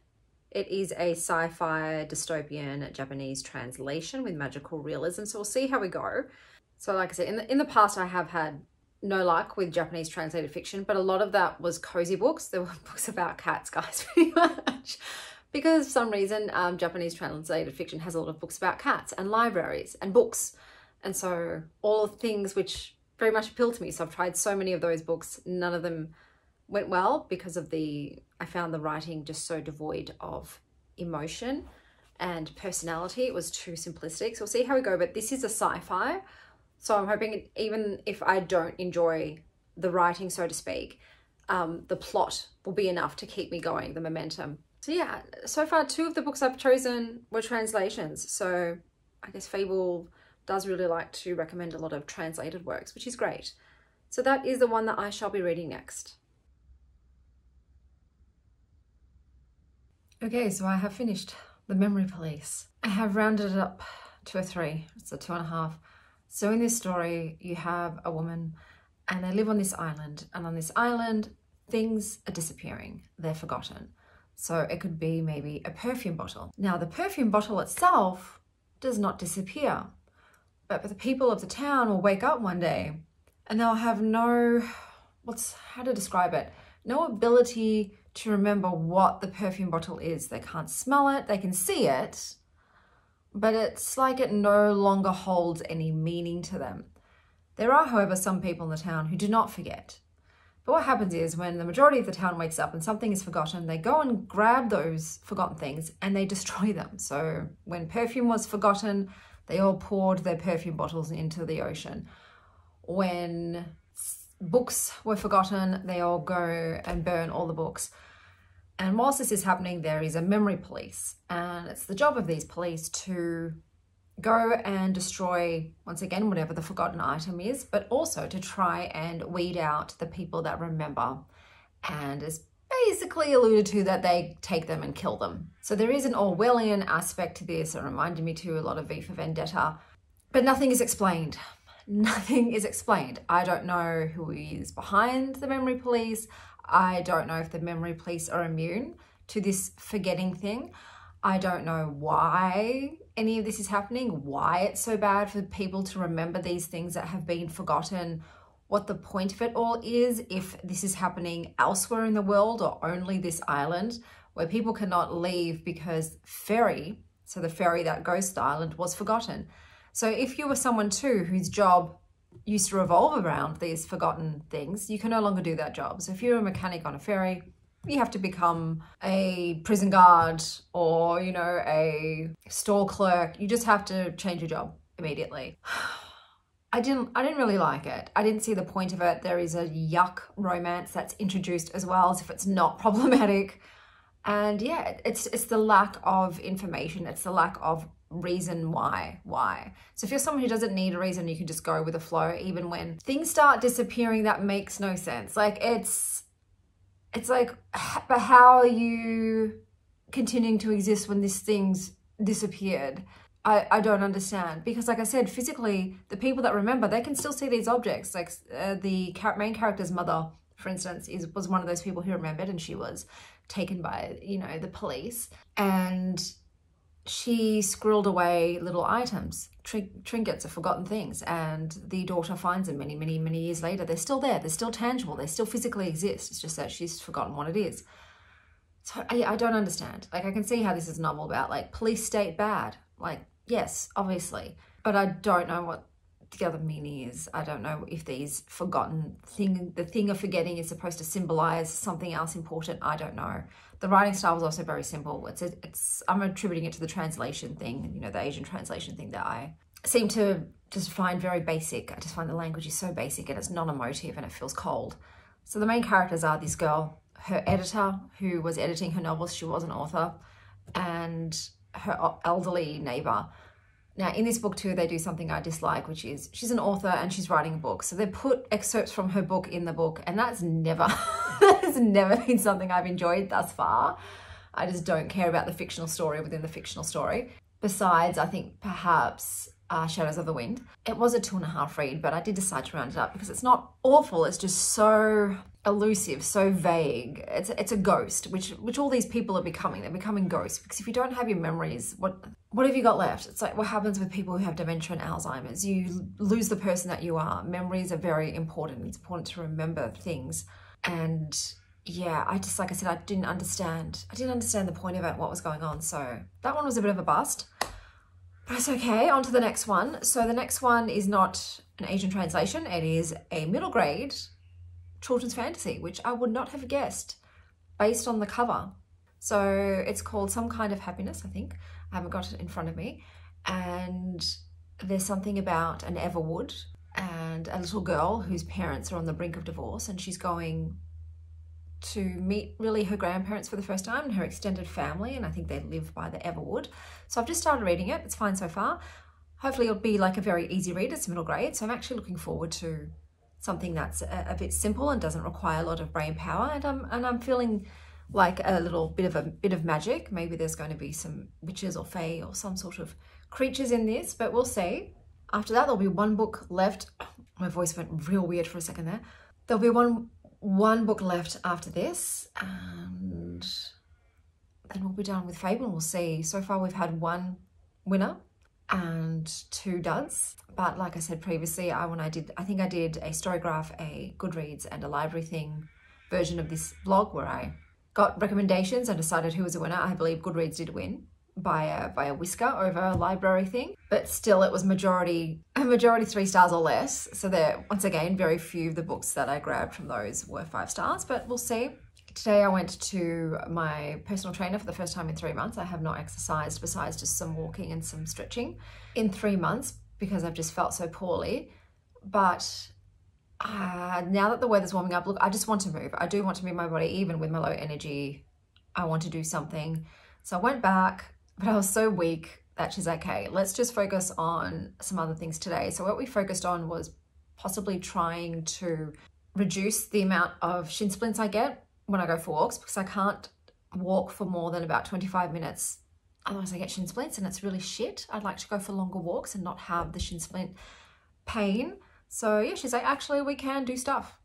It is a sci-fi dystopian Japanese translation with magical realism. So we'll see how we go. So like I said, in the past, I have had no luck with Japanese translated fiction, but a lot of that was cozy books. There were books about cats, guys, pretty much. Because for some reason, Japanese translated fiction has a lot of books about cats and libraries and books. And so all of things which very much appealed to me. So I've tried so many of those books. None of them went well because of I found the writing just so devoid of emotion and personality. It was too simplistic. So we'll see how we go, but this is a sci-fi. So I'm hoping even if I don't enjoy the writing, so to speak, the plot will be enough to keep me going, the momentum. So yeah, so far 2 of the books I've chosen were translations. So I guess Fable does really like to recommend a lot of translated works, which is great. So that is the one that I shall be reading next. Okay, so I have finished The Memory Police. I have rounded it up to a 3. It's a 2.5. So in this story, you have a woman and they live on this island, and on this island, things are disappearing. They're forgotten. So it could be maybe a perfume bottle. Now the perfume bottle itself does not disappear, but the people of the town will wake up one day and they'll have no, how to describe it? No ability to remember what the perfume bottle is. They can't smell it, they can see it, but it's like it no longer holds any meaning to them. There are, however, some people in the town who do not forget. But what happens is when the majority of the town wakes up and something is forgotten, they go and grab those forgotten things and they destroy them. So when perfume was forgotten, they all poured their perfume bottles into the ocean. When books were forgotten, they all go and burn all the books. And whilst this is happening, there is a memory police, and it's the job of these police to go and destroy, once again, whatever the forgotten item is, but also to try and weed out the people that remember. And it's basically alluded to that they take them and kill them. So there is an Orwellian aspect to this. It reminded me to a lot of V for Vendetta, but nothing is explained. Nothing is explained. I don't know who is behind the memory police. I don't know if the memory police are immune to this forgetting thing. I don't know why any of this is happening, why it's so bad for people to remember these things that have been forgotten, what the point of it all is, if this is happening elsewhere in the world or only this island where people cannot leave because ferry, so the ferry that goes to the island, was forgotten. So if you were someone too whose job used to revolve around these forgotten things, you can no longer do that job. So if you're a mechanic on a ferry, you have to become a prison guard or, you know, a store clerk. You just have to change your job immediately. I didn't really like it. I didn't see the point of it. There is a yuck romance that's introduced as well, as if it's not problematic. And yeah, it's the lack of information. It's the lack of reason why. So if you're someone who doesn't need a reason, you can just go with the flow, even when things start disappearing that makes no sense. Like it's like, but how are you continuing to exist when these things disappeared? I don't understand, because like I said, physically, the people that remember, they can still see these objects. Like the main character's mother, for instance, was one of those people who remembered, and she was taken by, you know, the police, and she squirreled away little items, trinkets of forgotten things, and the daughter finds them many years later. They're still there, they're still tangible, they still physically exist. It's just that she's forgotten what it is. So I don't understand. Like, I can see how this is a novel about like police state bad. Like, yes, obviously, but I don't know what the other meaning is. I don't know if these forgotten the thing of forgetting is supposed to symbolize something else important. I don't know. The writing style was also very simple. I'm attributing it to the translation thing, you know, the Asian translation thing that I seem to just find very basic. I just find the language is so basic and it's non-emotive and it feels cold. So the main characters are this girl, her editor who was editing her novels, she was an author, and her elderly neighbor. Now, in this book too, they do something I dislike, which is she's an author and she's writing a book. So they put excerpts from her book in the book, and that's never, that has never been something I've enjoyed thus far. I just don't care about the fictional story within the fictional story. Besides, I think perhaps Shadows of the Wind. It was a 2.5 read, but I did decide to round it up because it's not awful. It's just so elusive, so vague. It's a ghost, which all these people are becoming. They're becoming ghosts, because if you don't have your memories, what have you got left? It's like what happens with people who have dementia and Alzheimer's. You lose the person that you are. Memories are very important. It's important to remember things. And yeah, like I said, I didn't understand the point of it, what was going on. So that one was a bit of a bust. But it's okay, on to the next one. So the next one is not an Asian translation. It is a middle grade children's fantasy, which I would not have guessed based on the cover. So it's called Some Kind of Happiness, I think. I haven't got it in front of me. And there's something about an Everwood and a little girl whose parents are on the brink of divorce, and she's going to meet really her grandparents for the first time and her extended family, and I think they live by the Everwood. So I've just started reading it. It's fine so far. Hopefully it'll be like a very easy read. It's middle grade, so I'm actually looking forward to something that's a bit simple and doesn't require a lot of brain power, and I'm feeling like a little bit of magic. Maybe there's going to be some witches or fae or some sort of creatures in this, but we'll see. After that, there'll be one book left. My voice went real weird for a second there. There'll be one book left after this, and then we'll be done with Fable and we'll see. So far we've had one winner and 2 duds, but like I said previously, I think I did a Storygraph, a Goodreads and a library thing version of this blog where I got recommendations and decided who was a winner. I believe Goodreads did win by a whisker over a library thing, but still it was majority 3 stars or less. So there, once again, very few of the books that I grabbed from those were 5 stars, but we'll see. Today I went to my personal trainer for the first time in 3 months. I have not exercised besides just some walking and some stretching in 3 months because I've just felt so poorly. But now that the weather's warming up, look, I just want to move. I do want to move my body, even with my low energy. I want to do something. So I went back, but I was so weak that she's like, okay, let's just focus on some other things today. So what we focused on was possibly trying to reduce the amount of shin splints I get when I go for walks, because I can't walk for more than about 25 minutes. Otherwise I get shin splints and it's really shit. I'd like to go for longer walks and not have the shin splint pain. So yeah, she's like, actually we can do stuff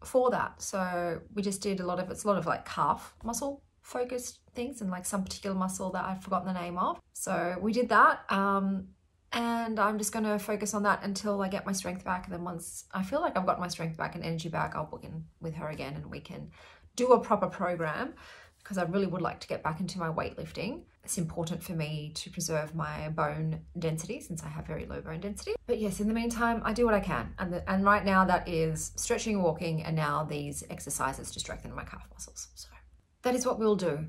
for that. So we just did a lot of like calf muscle focused things and like some particular muscle that I've forgotten the name of. So we did that, and I'm just going to focus on that until I get my strength back. And then once I feel like I've got my strength back and energy back, I'll book in with her again and we can do a proper program, because I really would like to get back into my weightlifting. It's important for me to preserve my bone density since I have very low bone density. But yes, in the meantime, I do what I can. And right now that is stretching, walking, and now these exercises to strengthen my calf muscles. So that is what we'll do.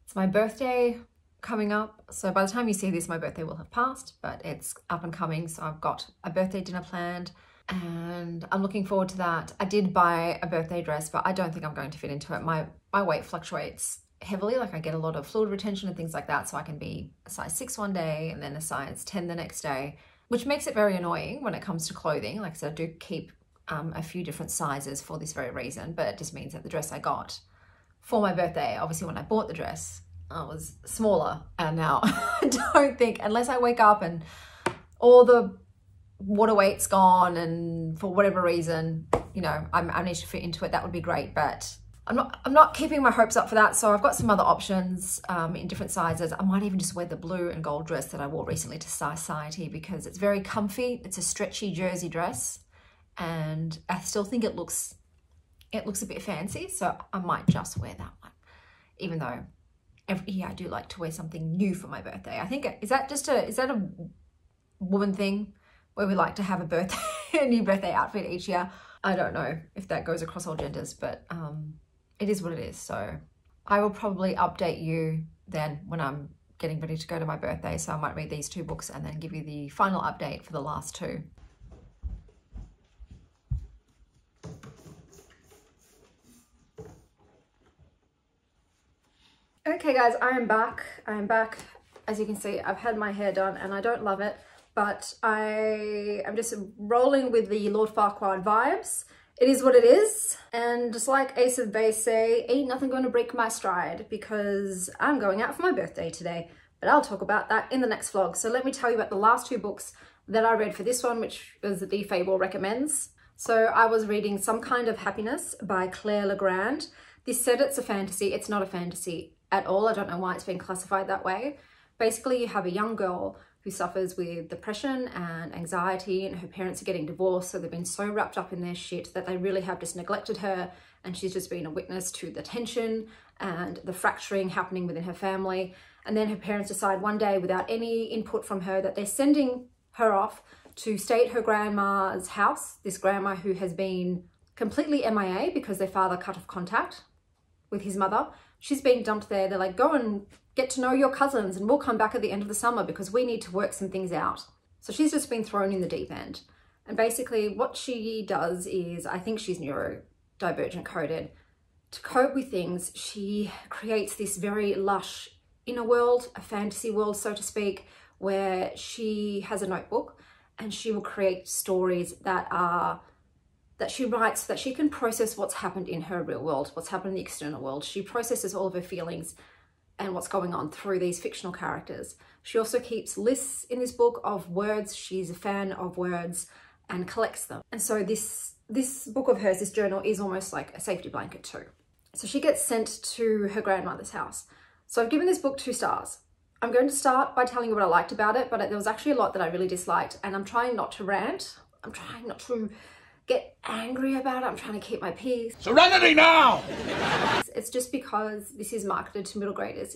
It's my birthday coming up. So by the time you see this, my birthday will have passed, but it's up and coming. So I've got a birthday dinner planned and I'm looking forward to that. I did buy a birthday dress, but I don't think I'm going to fit into it. My weight fluctuates heavily. Like I get a lot of fluid retention and things like that. So I can be a size 6 one day and then a size 10 the next day, which makes it very annoying when it comes to clothing. Like I said, I do keep a few different sizes for this very reason, but it just means that the dress I got for my birthday, obviously when I bought the dress, I was smaller, and now I don't think, unless I wake up and all the water weight's gone and for whatever reason, you know, I need to fit into it, that would be great, but I'm not keeping my hopes up for that. So I've got some other options in different sizes. I might even just wear the blue and gold dress that I wore recently to Scifi because it's very comfy. It's a stretchy jersey dress and I still think it looks a bit fancy, so I might just wear that one, even though every year I do like to wear something new for my birthday. I think, is that a woman thing where we like to have a new birthday outfit each year? I don't know if that goes across all genders, but it is what it is. So I will probably update you then when I'm getting ready to go to my birthday. So I might read these 2 books and then give you the final update for the last 2. Okay guys, I am back. As you can see, I've had my hair done and I don't love it, but I am just rolling with the Lord Farquaad vibes. It is what it is. And just like Ace of Base say, ain't nothing going to break my stride, because I'm going out for my birthday today, but I'll talk about that in the next vlog. So let me tell you about the last 2 books that I read for this one, which was the Fable recommends. So I was reading Some Kind of Happiness by Claire Legrand. This said it's a fantasy. It's not a fantasy at all. I don't know why it's been classified that way. Basically, you have a young girl who suffers with depression and anxiety, and her parents are getting divorced, so they've been so wrapped up in their shit that they really have just neglected her, and she's just been a witness to the tension and the fracturing happening within her family. And then her parents decide one day, without any input from her, that they're sending her off to stay at her grandma's house, this grandma who has been completely MIA because their father cut off contact with his mother. She's being dumped there. They're like, go and get to know your cousins and we'll come back at the end of the summer because we need to work some things out. So she's just been thrown in the deep end. And basically what she does is, I think she's neurodivergent coded. To cope with things, she creates this very lush inner world, a fantasy world, so to speak, where she has a notebook and she will create stories that she writes so that she can process what's happened in her real world, what's happened in the external world. She processes all of her feelings and what's going on through these fictional characters. She also keeps lists in this book of words. She's a fan of words and collects them. And so this book of hers, this journal, is almost like a safety blanket too. So she gets sent to her grandmother's house. So I've given this book 2 stars. I'm going to start by telling you what I liked about it, but there was actually a lot that I really disliked, and I'm trying not to rant. I'm trying not to get angry about it. I'm trying to keep my peace. Serenity now! It's just because this is marketed to middle graders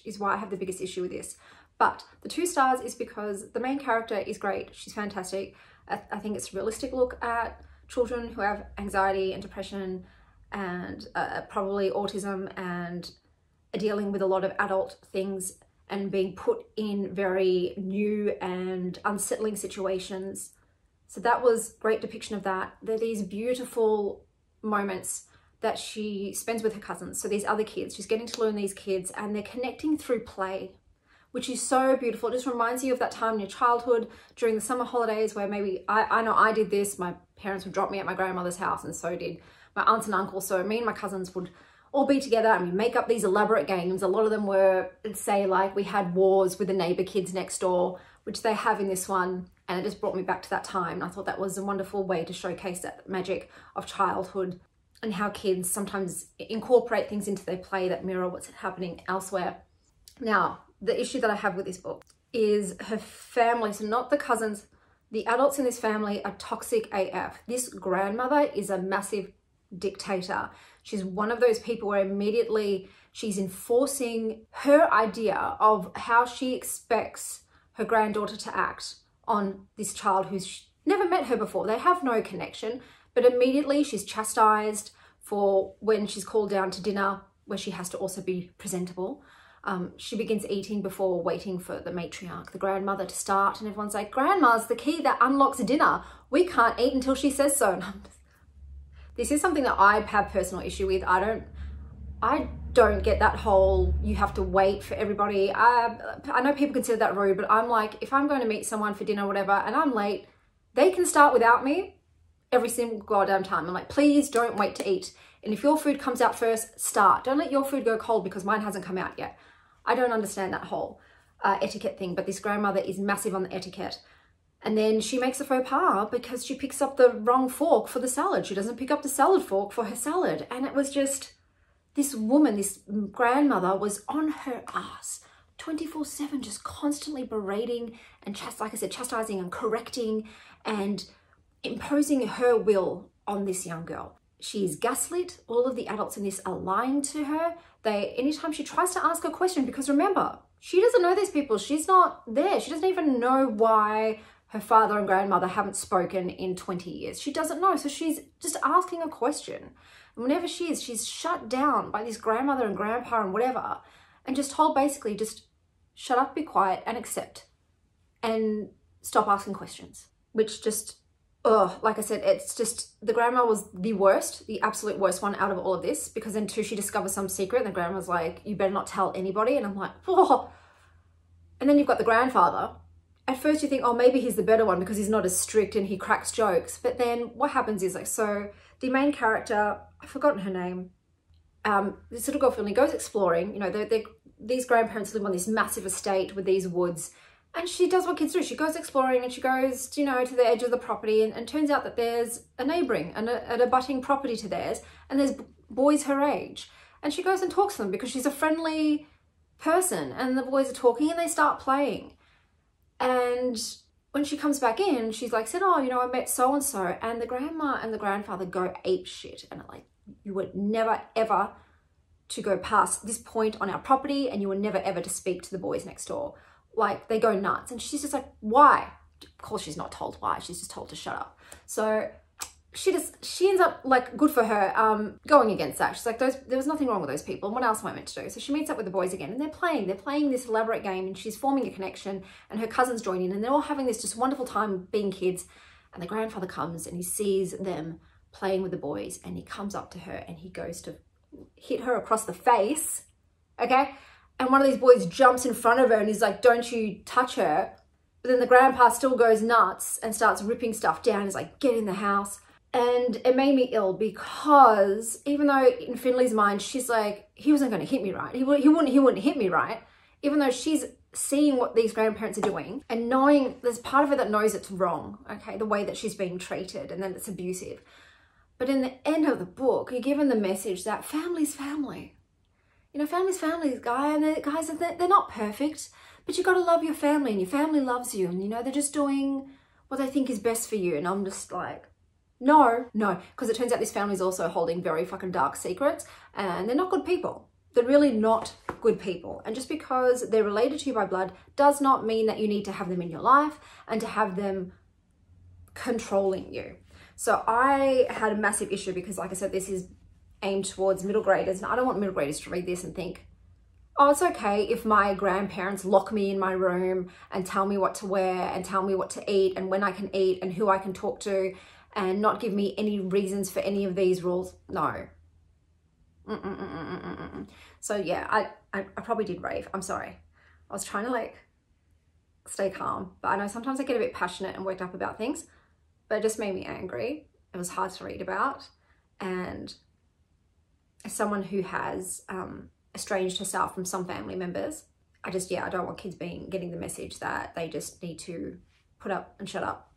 is why I have the biggest issue with this. But the 2 stars is because the main character is great. She's fantastic. I think it's a realistic look at children who have anxiety and depression and probably autism and are dealing with a lot of adult things and being put in very new and unsettling situations. So that was great depiction of that. There are these beautiful moments that she spends with her cousins. So these other kids, she's getting to learn these kids and they're connecting through play, which is so beautiful. It just reminds you of that time in your childhood during the summer holidays where maybe, I know I did this, my parents would drop me at my grandmother's house and so did my aunts and uncles. So me and my cousins would all be together and we make up these elaborate games. A lot of them were, say, like we had wars with the neighbor kids next door, which they have in this one. And it just brought me back to that time. And I thought that was a wonderful way to showcase that magic of childhood and how kids sometimes incorporate things into their play that mirror what's happening elsewhere. Now, the issue that I have with this book is her family, so not the cousins, the adults in this family are toxic AF. This grandmother is a massive dictator. She's one of those people where immediately she's enforcing her idea of how she expects her granddaughter to act on this child who's never met her before. They have no connection, but immediately she's chastised for when she's called down to dinner where she has to also be presentable. She begins eating before waiting for the matriarch, the grandmother, to start, and everyone's like, grandma's the key that unlocks dinner. We can't eat until she says so. This is something that I have personal issue with. I don't get that whole, you have to wait for everybody. I know people consider that rude, but I'm like, if I'm going to meet someone for dinner or whatever, and I'm late, they can start without me every single goddamn time. I'm like, please don't wait to eat. And if your food comes out first, start. Don't let your food go cold because mine hasn't come out yet. I don't understand that whole etiquette thing, but this grandmother is massive on the etiquette. And then she makes a faux pas because she picks up the wrong fork for the salad. She doesn't pick up the salad fork for her salad. And it was just, this woman, this grandmother was on her ass 24/7, just constantly berating and like I said, chastising and correcting and imposing her will on this young girl. She's gaslit. All of the adults in this are lying to her. Anytime she tries to ask a question, because remember, she doesn't know these people. She's not there. She doesn't even know why her father and grandmother haven't spoken in 20 years. She doesn't know. So she's just asking a question. And whenever she's shut down by this grandmother and grandpa and whatever, and just told basically just shut up, be quiet and accept and stop asking questions, which just, like I said, it's just, the grandma was the worst, the absolute worst one out of all of this, because then too, she discovers some secret and the grandma's like, you better not tell anybody. And I'm like, whoa. And then you've got the grandfather. At first you think, oh, maybe he's the better one because he's not as strict and he cracks jokes. But then what happens is like, so the main character, I've forgotten her name, this little girl family goes exploring, you know, these grandparents live on this massive estate with these woods. And she does what kids do. She goes exploring and she goes, you know, to the edge of the property and turns out that there's a neighbouring and an abutting property to theirs. And there's boys her age. And she goes and talks to them because she's a friendly person. And the boys are talking and they start playing. And when she comes back in, she's like, said, oh, you know, I met so-and-so, and the grandma and the grandfather go ape shit. And like, you were never, ever to go past this point on our property, and you were never, ever to speak to the boys next door. Like, they go nuts. And she's just like, why? Of course, she's not told why. She's just told to shut up. So she ends up, like, good for her, going against that. She's like, there was nothing wrong with those people. And what else am I meant to do? So she meets up with the boys again, and they're playing this elaborate game, and she's forming a connection, and her cousins join in, and they're all having this just wonderful time being kids. And the grandfather comes and he sees them playing with the boys, and he comes up to her and he goes to hit her across the face, okay? And one of these boys jumps in front of her and he's like, don't you touch her. But then the grandpa still goes nuts and starts ripping stuff down. He's like, get in the house. And it made me ill because even though in Finley's mind, she's like, he wasn't going to hit me, right? He wouldn't hit me, right? Even though she's seeing what these grandparents are doing and knowing, there's part of her that knows it's wrong, okay? The way that she's being treated and then it's abusive. But in the end of the book, you're given the message that family's family. You know, family's family, guys, they're not perfect, but you got to love your family, and your family loves you, and you know, they're just doing what they think is best for you. And I'm just like, no, because it turns out this family's also holding very fucking dark secrets, and they're not good people. They're really not good people. And just because they're related to you by blood does not mean that you need to have them in your life and to have them controlling you. So I had a massive issue because, like I said, this is aimed towards middle graders, and I don't want middle graders to read this and think, oh, it's okay if my grandparents lock me in my room and tell me what to wear and tell me what to eat and when I can eat and who I can talk to and not give me any reasons for any of these rules. No. So yeah, I probably did rave. I'm sorry. I was trying to like stay calm, but I know sometimes I get a bit passionate and worked up about things, but it just made me angry. It was hard to read about. And as someone who has estranged herself from some family members, I don't want kids getting the message that they just need to put up and shut up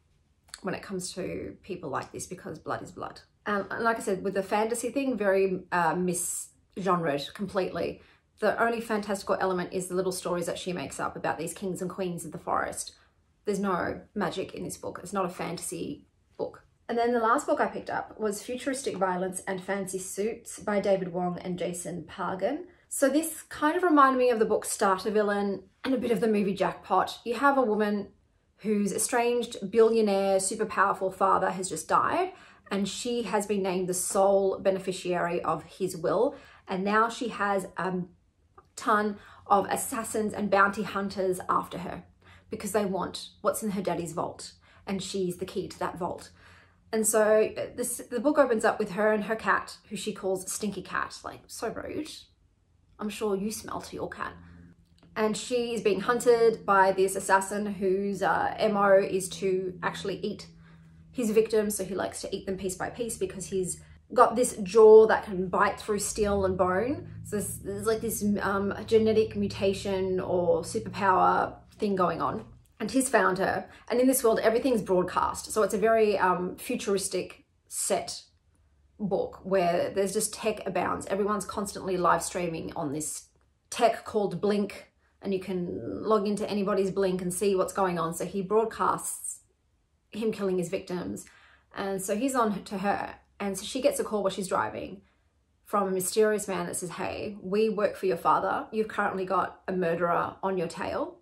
when it comes to people like this, because blood is blood. And like I said, with the fantasy thing, very misgenred completely. The only fantastical element is the little stories that she makes up about these kings and queens of the forest. There's no magic in this book. It's not a fantasy book. And then the last book I picked up was Futuristic Violence and Fancy Suits by David Wong and Jason Pargan. So this kind of reminded me of the book Starter Villain and a bit of the movie Jackpot. You have a woman whose estranged billionaire, super powerful father has just died, and she has been named the sole beneficiary of his will. And now she has a ton of assassins and bounty hunters after her because they want what's in her daddy's vault, and she's the key to that vault. And so the book opens up with her and her cat, who she calls Stinky Cat. Like, so rude. I'm sure you smell to your cat. And she is being hunted by this assassin whose MO is to actually eat his victims. So he likes to eat them piece by piece because he's got this jaw that can bite through steel and bone. So there's like this genetic mutation or superpower thing going on. And he's found her. And in this world, everything's broadcast. So it's a very futuristic set book where there's just tech abounds. Everyone's constantly live streaming on this tech called Blink, and you can log into anybody's Blink and see what's going on. So he broadcasts him killing his victims. And so he's on to her. And so she gets a call while she's driving from a mysterious man that says, hey, we work for your father. You've currently got a murderer on your tail.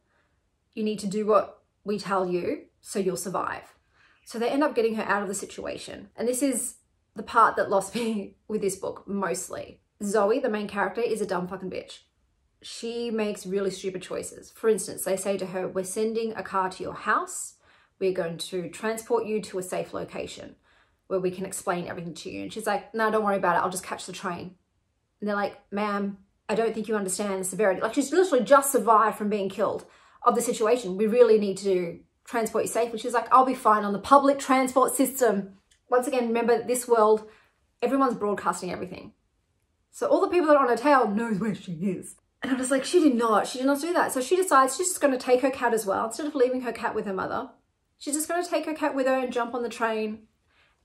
You need to do what we tell you so you'll survive. So they end up getting her out of the situation. And this is the part that lost me with this book mostly. Zoe, the main character, is a dumb fucking bitch. She makes really stupid choices. For instance, they say to her, we're sending a car to your house. We're going to transport you to a safe location where we can explain everything to you. And she's like, no, don't worry about it. I'll just catch the train. And they're like, ma'am, I don't think you understand the severity. Like, she's literally just survived from being killed of the situation. We really need to transport you safely. She's like, I'll be fine on the public transport system. Once again, remember, this world, everyone's broadcasting everything. So all the people that are on her tail knows where she is. And I'm just like, she did not do that. So she decides she's just going to take her cat as well. Instead of leaving her cat with her mother, she's just going to take her cat with her and jump on the train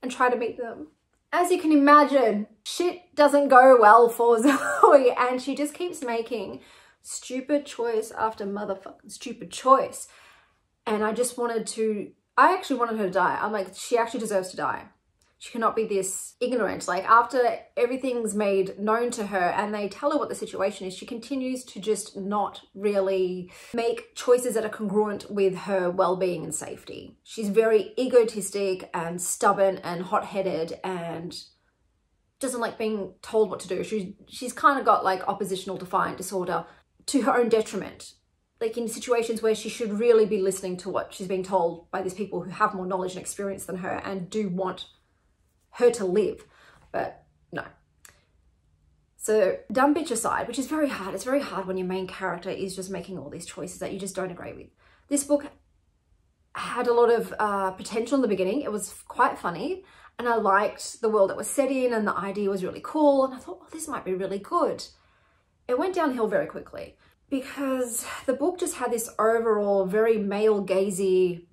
and try to meet them. As you can imagine, shit doesn't go well for Zoe, and she just keeps making stupid choice after motherfucking stupid choice. And I just wanted to, I actually wanted her to die. I'm like, she actually deserves to die. She cannot be this ignorant. Like, after everything's made known to her and they tell her what the situation is, she continues to just not really make choices that are congruent with her well-being and safety. She's very egotistic and stubborn and hot-headed and doesn't like being told what to do. She's kind of got like oppositional defiant disorder to her own detriment. Like in situations where she should really be listening to what she's being told by these people who have more knowledge and experience than her and do want her to live, but no. So dumb bitch aside, which is very hard. It's very hard when your main character is just making all these choices that you just don't agree with. This book had a lot of potential in the beginning. It was quite funny and I liked the world it was set in and the idea was really cool. And I thought, well, this might be really good. It went downhill very quickly because the book just had this overall very male gaziness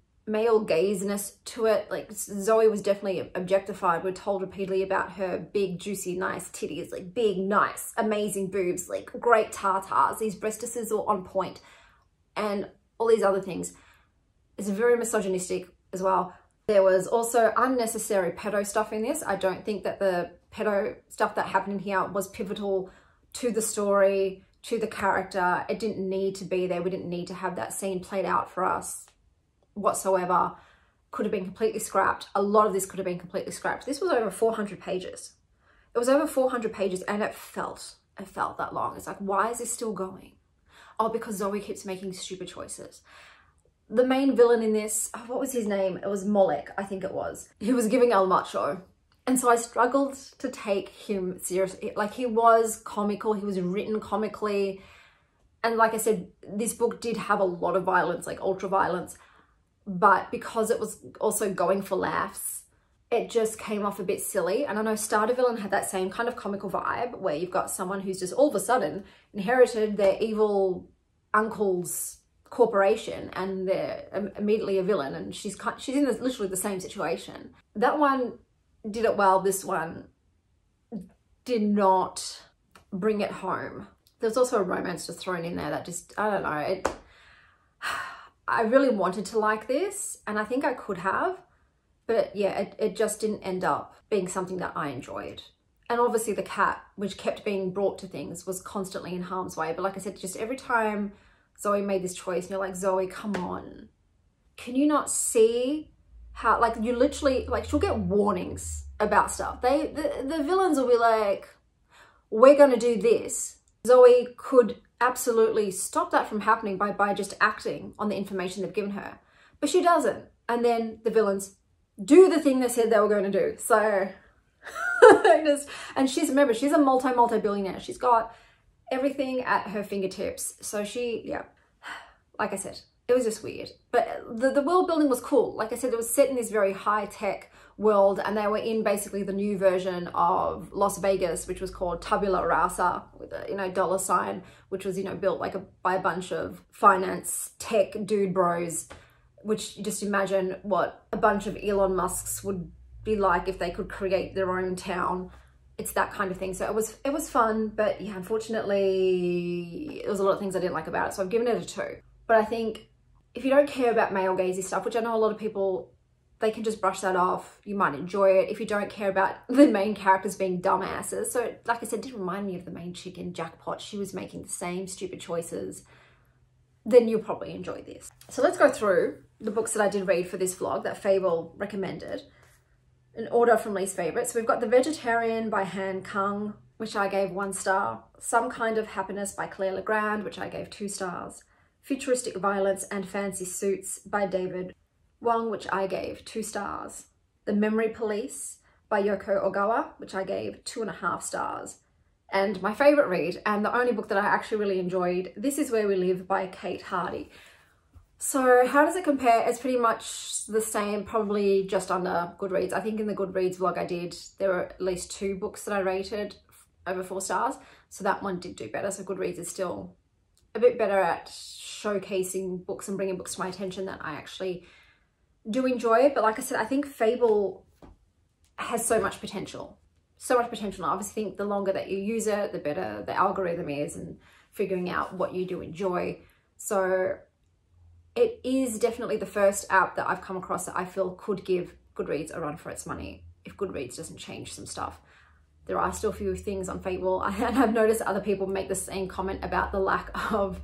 to it. Like Zoe was definitely objectified. We're told repeatedly about her big, juicy, nice titties, like big, nice, amazing boobs, like great tartars, these breastises all on point, and all these other things. It's very misogynistic as well. There was also unnecessary pedo stuff in this. I don't think that the pedo stuff that happened in here was pivotal to the story, to the character. It didn't need to be there. We didn't need to have that scene played out for us whatsoever. Could have been completely scrapped. A lot of this could have been completely scrapped. This was over 400 pages. It was over 400 pages and it felt that long. It's like, why is this still going? Oh, because Zoe keeps making stupid choices. The main villain in this, oh, what was his name? It was Molek, I think it was. He was giving El Macho. And so I struggled to take him seriously. Like, he was comical. He was written comically. And like I said, this book did have a lot of violence, like ultra violence. But because it was also going for laughs, it just came off a bit silly. And I know Starter Villain had that same kind of comical vibe where you've got someone who's just all of a sudden inherited their evil uncle's corporation and they're immediately a villain, and she's in literally the same situation. That one did it well. This one did not bring it home. There's also a romance just thrown in there that just, I don't know, I really wanted to like this and I think I could have, but yeah, it just didn't end up being something that I enjoyed. And obviously the cat, which kept being brought to things, was constantly in harm's way. But like I said, just every time Zoe made this choice, and you're like, Zoe, come on. Can you not see how, like, you literally, like, she'll get warnings about stuff. The villains will be like, we're going to do this. Zoe could absolutely stop that from happening by just acting on the information they've given her. But she doesn't. And then the villains do the thing they said they were going to do. So, and remember, she's a multi-billionaire. She's got everything at her fingertips. So yeah, like I said, it was just weird. But the world building was cool. Like I said, it was set in this very high-tech world, and they were in basically the new version of Las Vegas, which was called Tabula Rasa, with a dollar sign, which was, built like by a bunch of finance tech dude bros, which you just imagine what a bunch of Elon Musks would be like if they could create their own town. It's that kind of thing. So it was fun, but yeah, unfortunately, there was a lot of things I didn't like about it. So I've given it a 2. But I think if you don't care about male gazy stuff, which I know a lot of people, they can just brush that off. You might enjoy it. If you don't care about the main characters being dumbasses. So like I said, it did remind me of the main chick in Jackpot. She was making the same stupid choices. Then you'll probably enjoy this. So let's go through the books that I did read for this vlog that Fable recommended in order from least favorite. So we've got The Vegetarian by Han Kang, which I gave 1 star. Some Kind of Happiness by Claire Legrand, which I gave 2 stars. Futuristic Violence and Fancy Suits by David Wong, which I gave 2 stars. The Memory Police by Yoko Ogawa, which I gave 2.5 stars. And my favorite read, and the only book that I actually really enjoyed, This Is Where We Live by Kate Hardy. So how does it compare? It's pretty much the same, probably just under Goodreads. I think in the Goodreads vlog I did, there were at least 2 books that I rated over 4 stars. So that one did do better. So Goodreads is still a bit better at showcasing books and bringing books to my attention that I actually do enjoy. But like I said, I think Fable has so much potential. So much potential. And I obviously think the longer that you use it, the better the algorithm is and figuring out what you do enjoy. So it is definitely the first app that I've come across that I feel could give Goodreads a run for its money if Goodreads doesn't change some stuff. There are still a few things on Fable, and I've noticed other people make the same comment about the lack of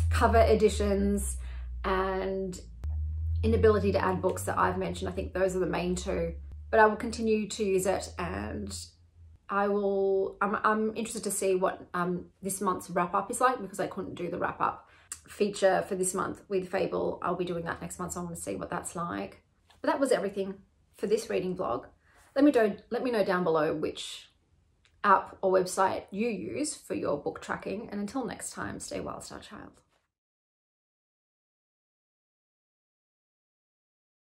cover editions and inability to add books that I've mentioned. I think those are the main two, but I will continue to use it, and I'm interested to see what this month's wrap up is like, because I couldn't do the wrap up feature for this month with Fable. I'll be doing that next month, so I want to see what that's like. But that was everything for this reading vlog. Let me know down below which app or website you use for your book tracking, and until next time, stay well, Star Child.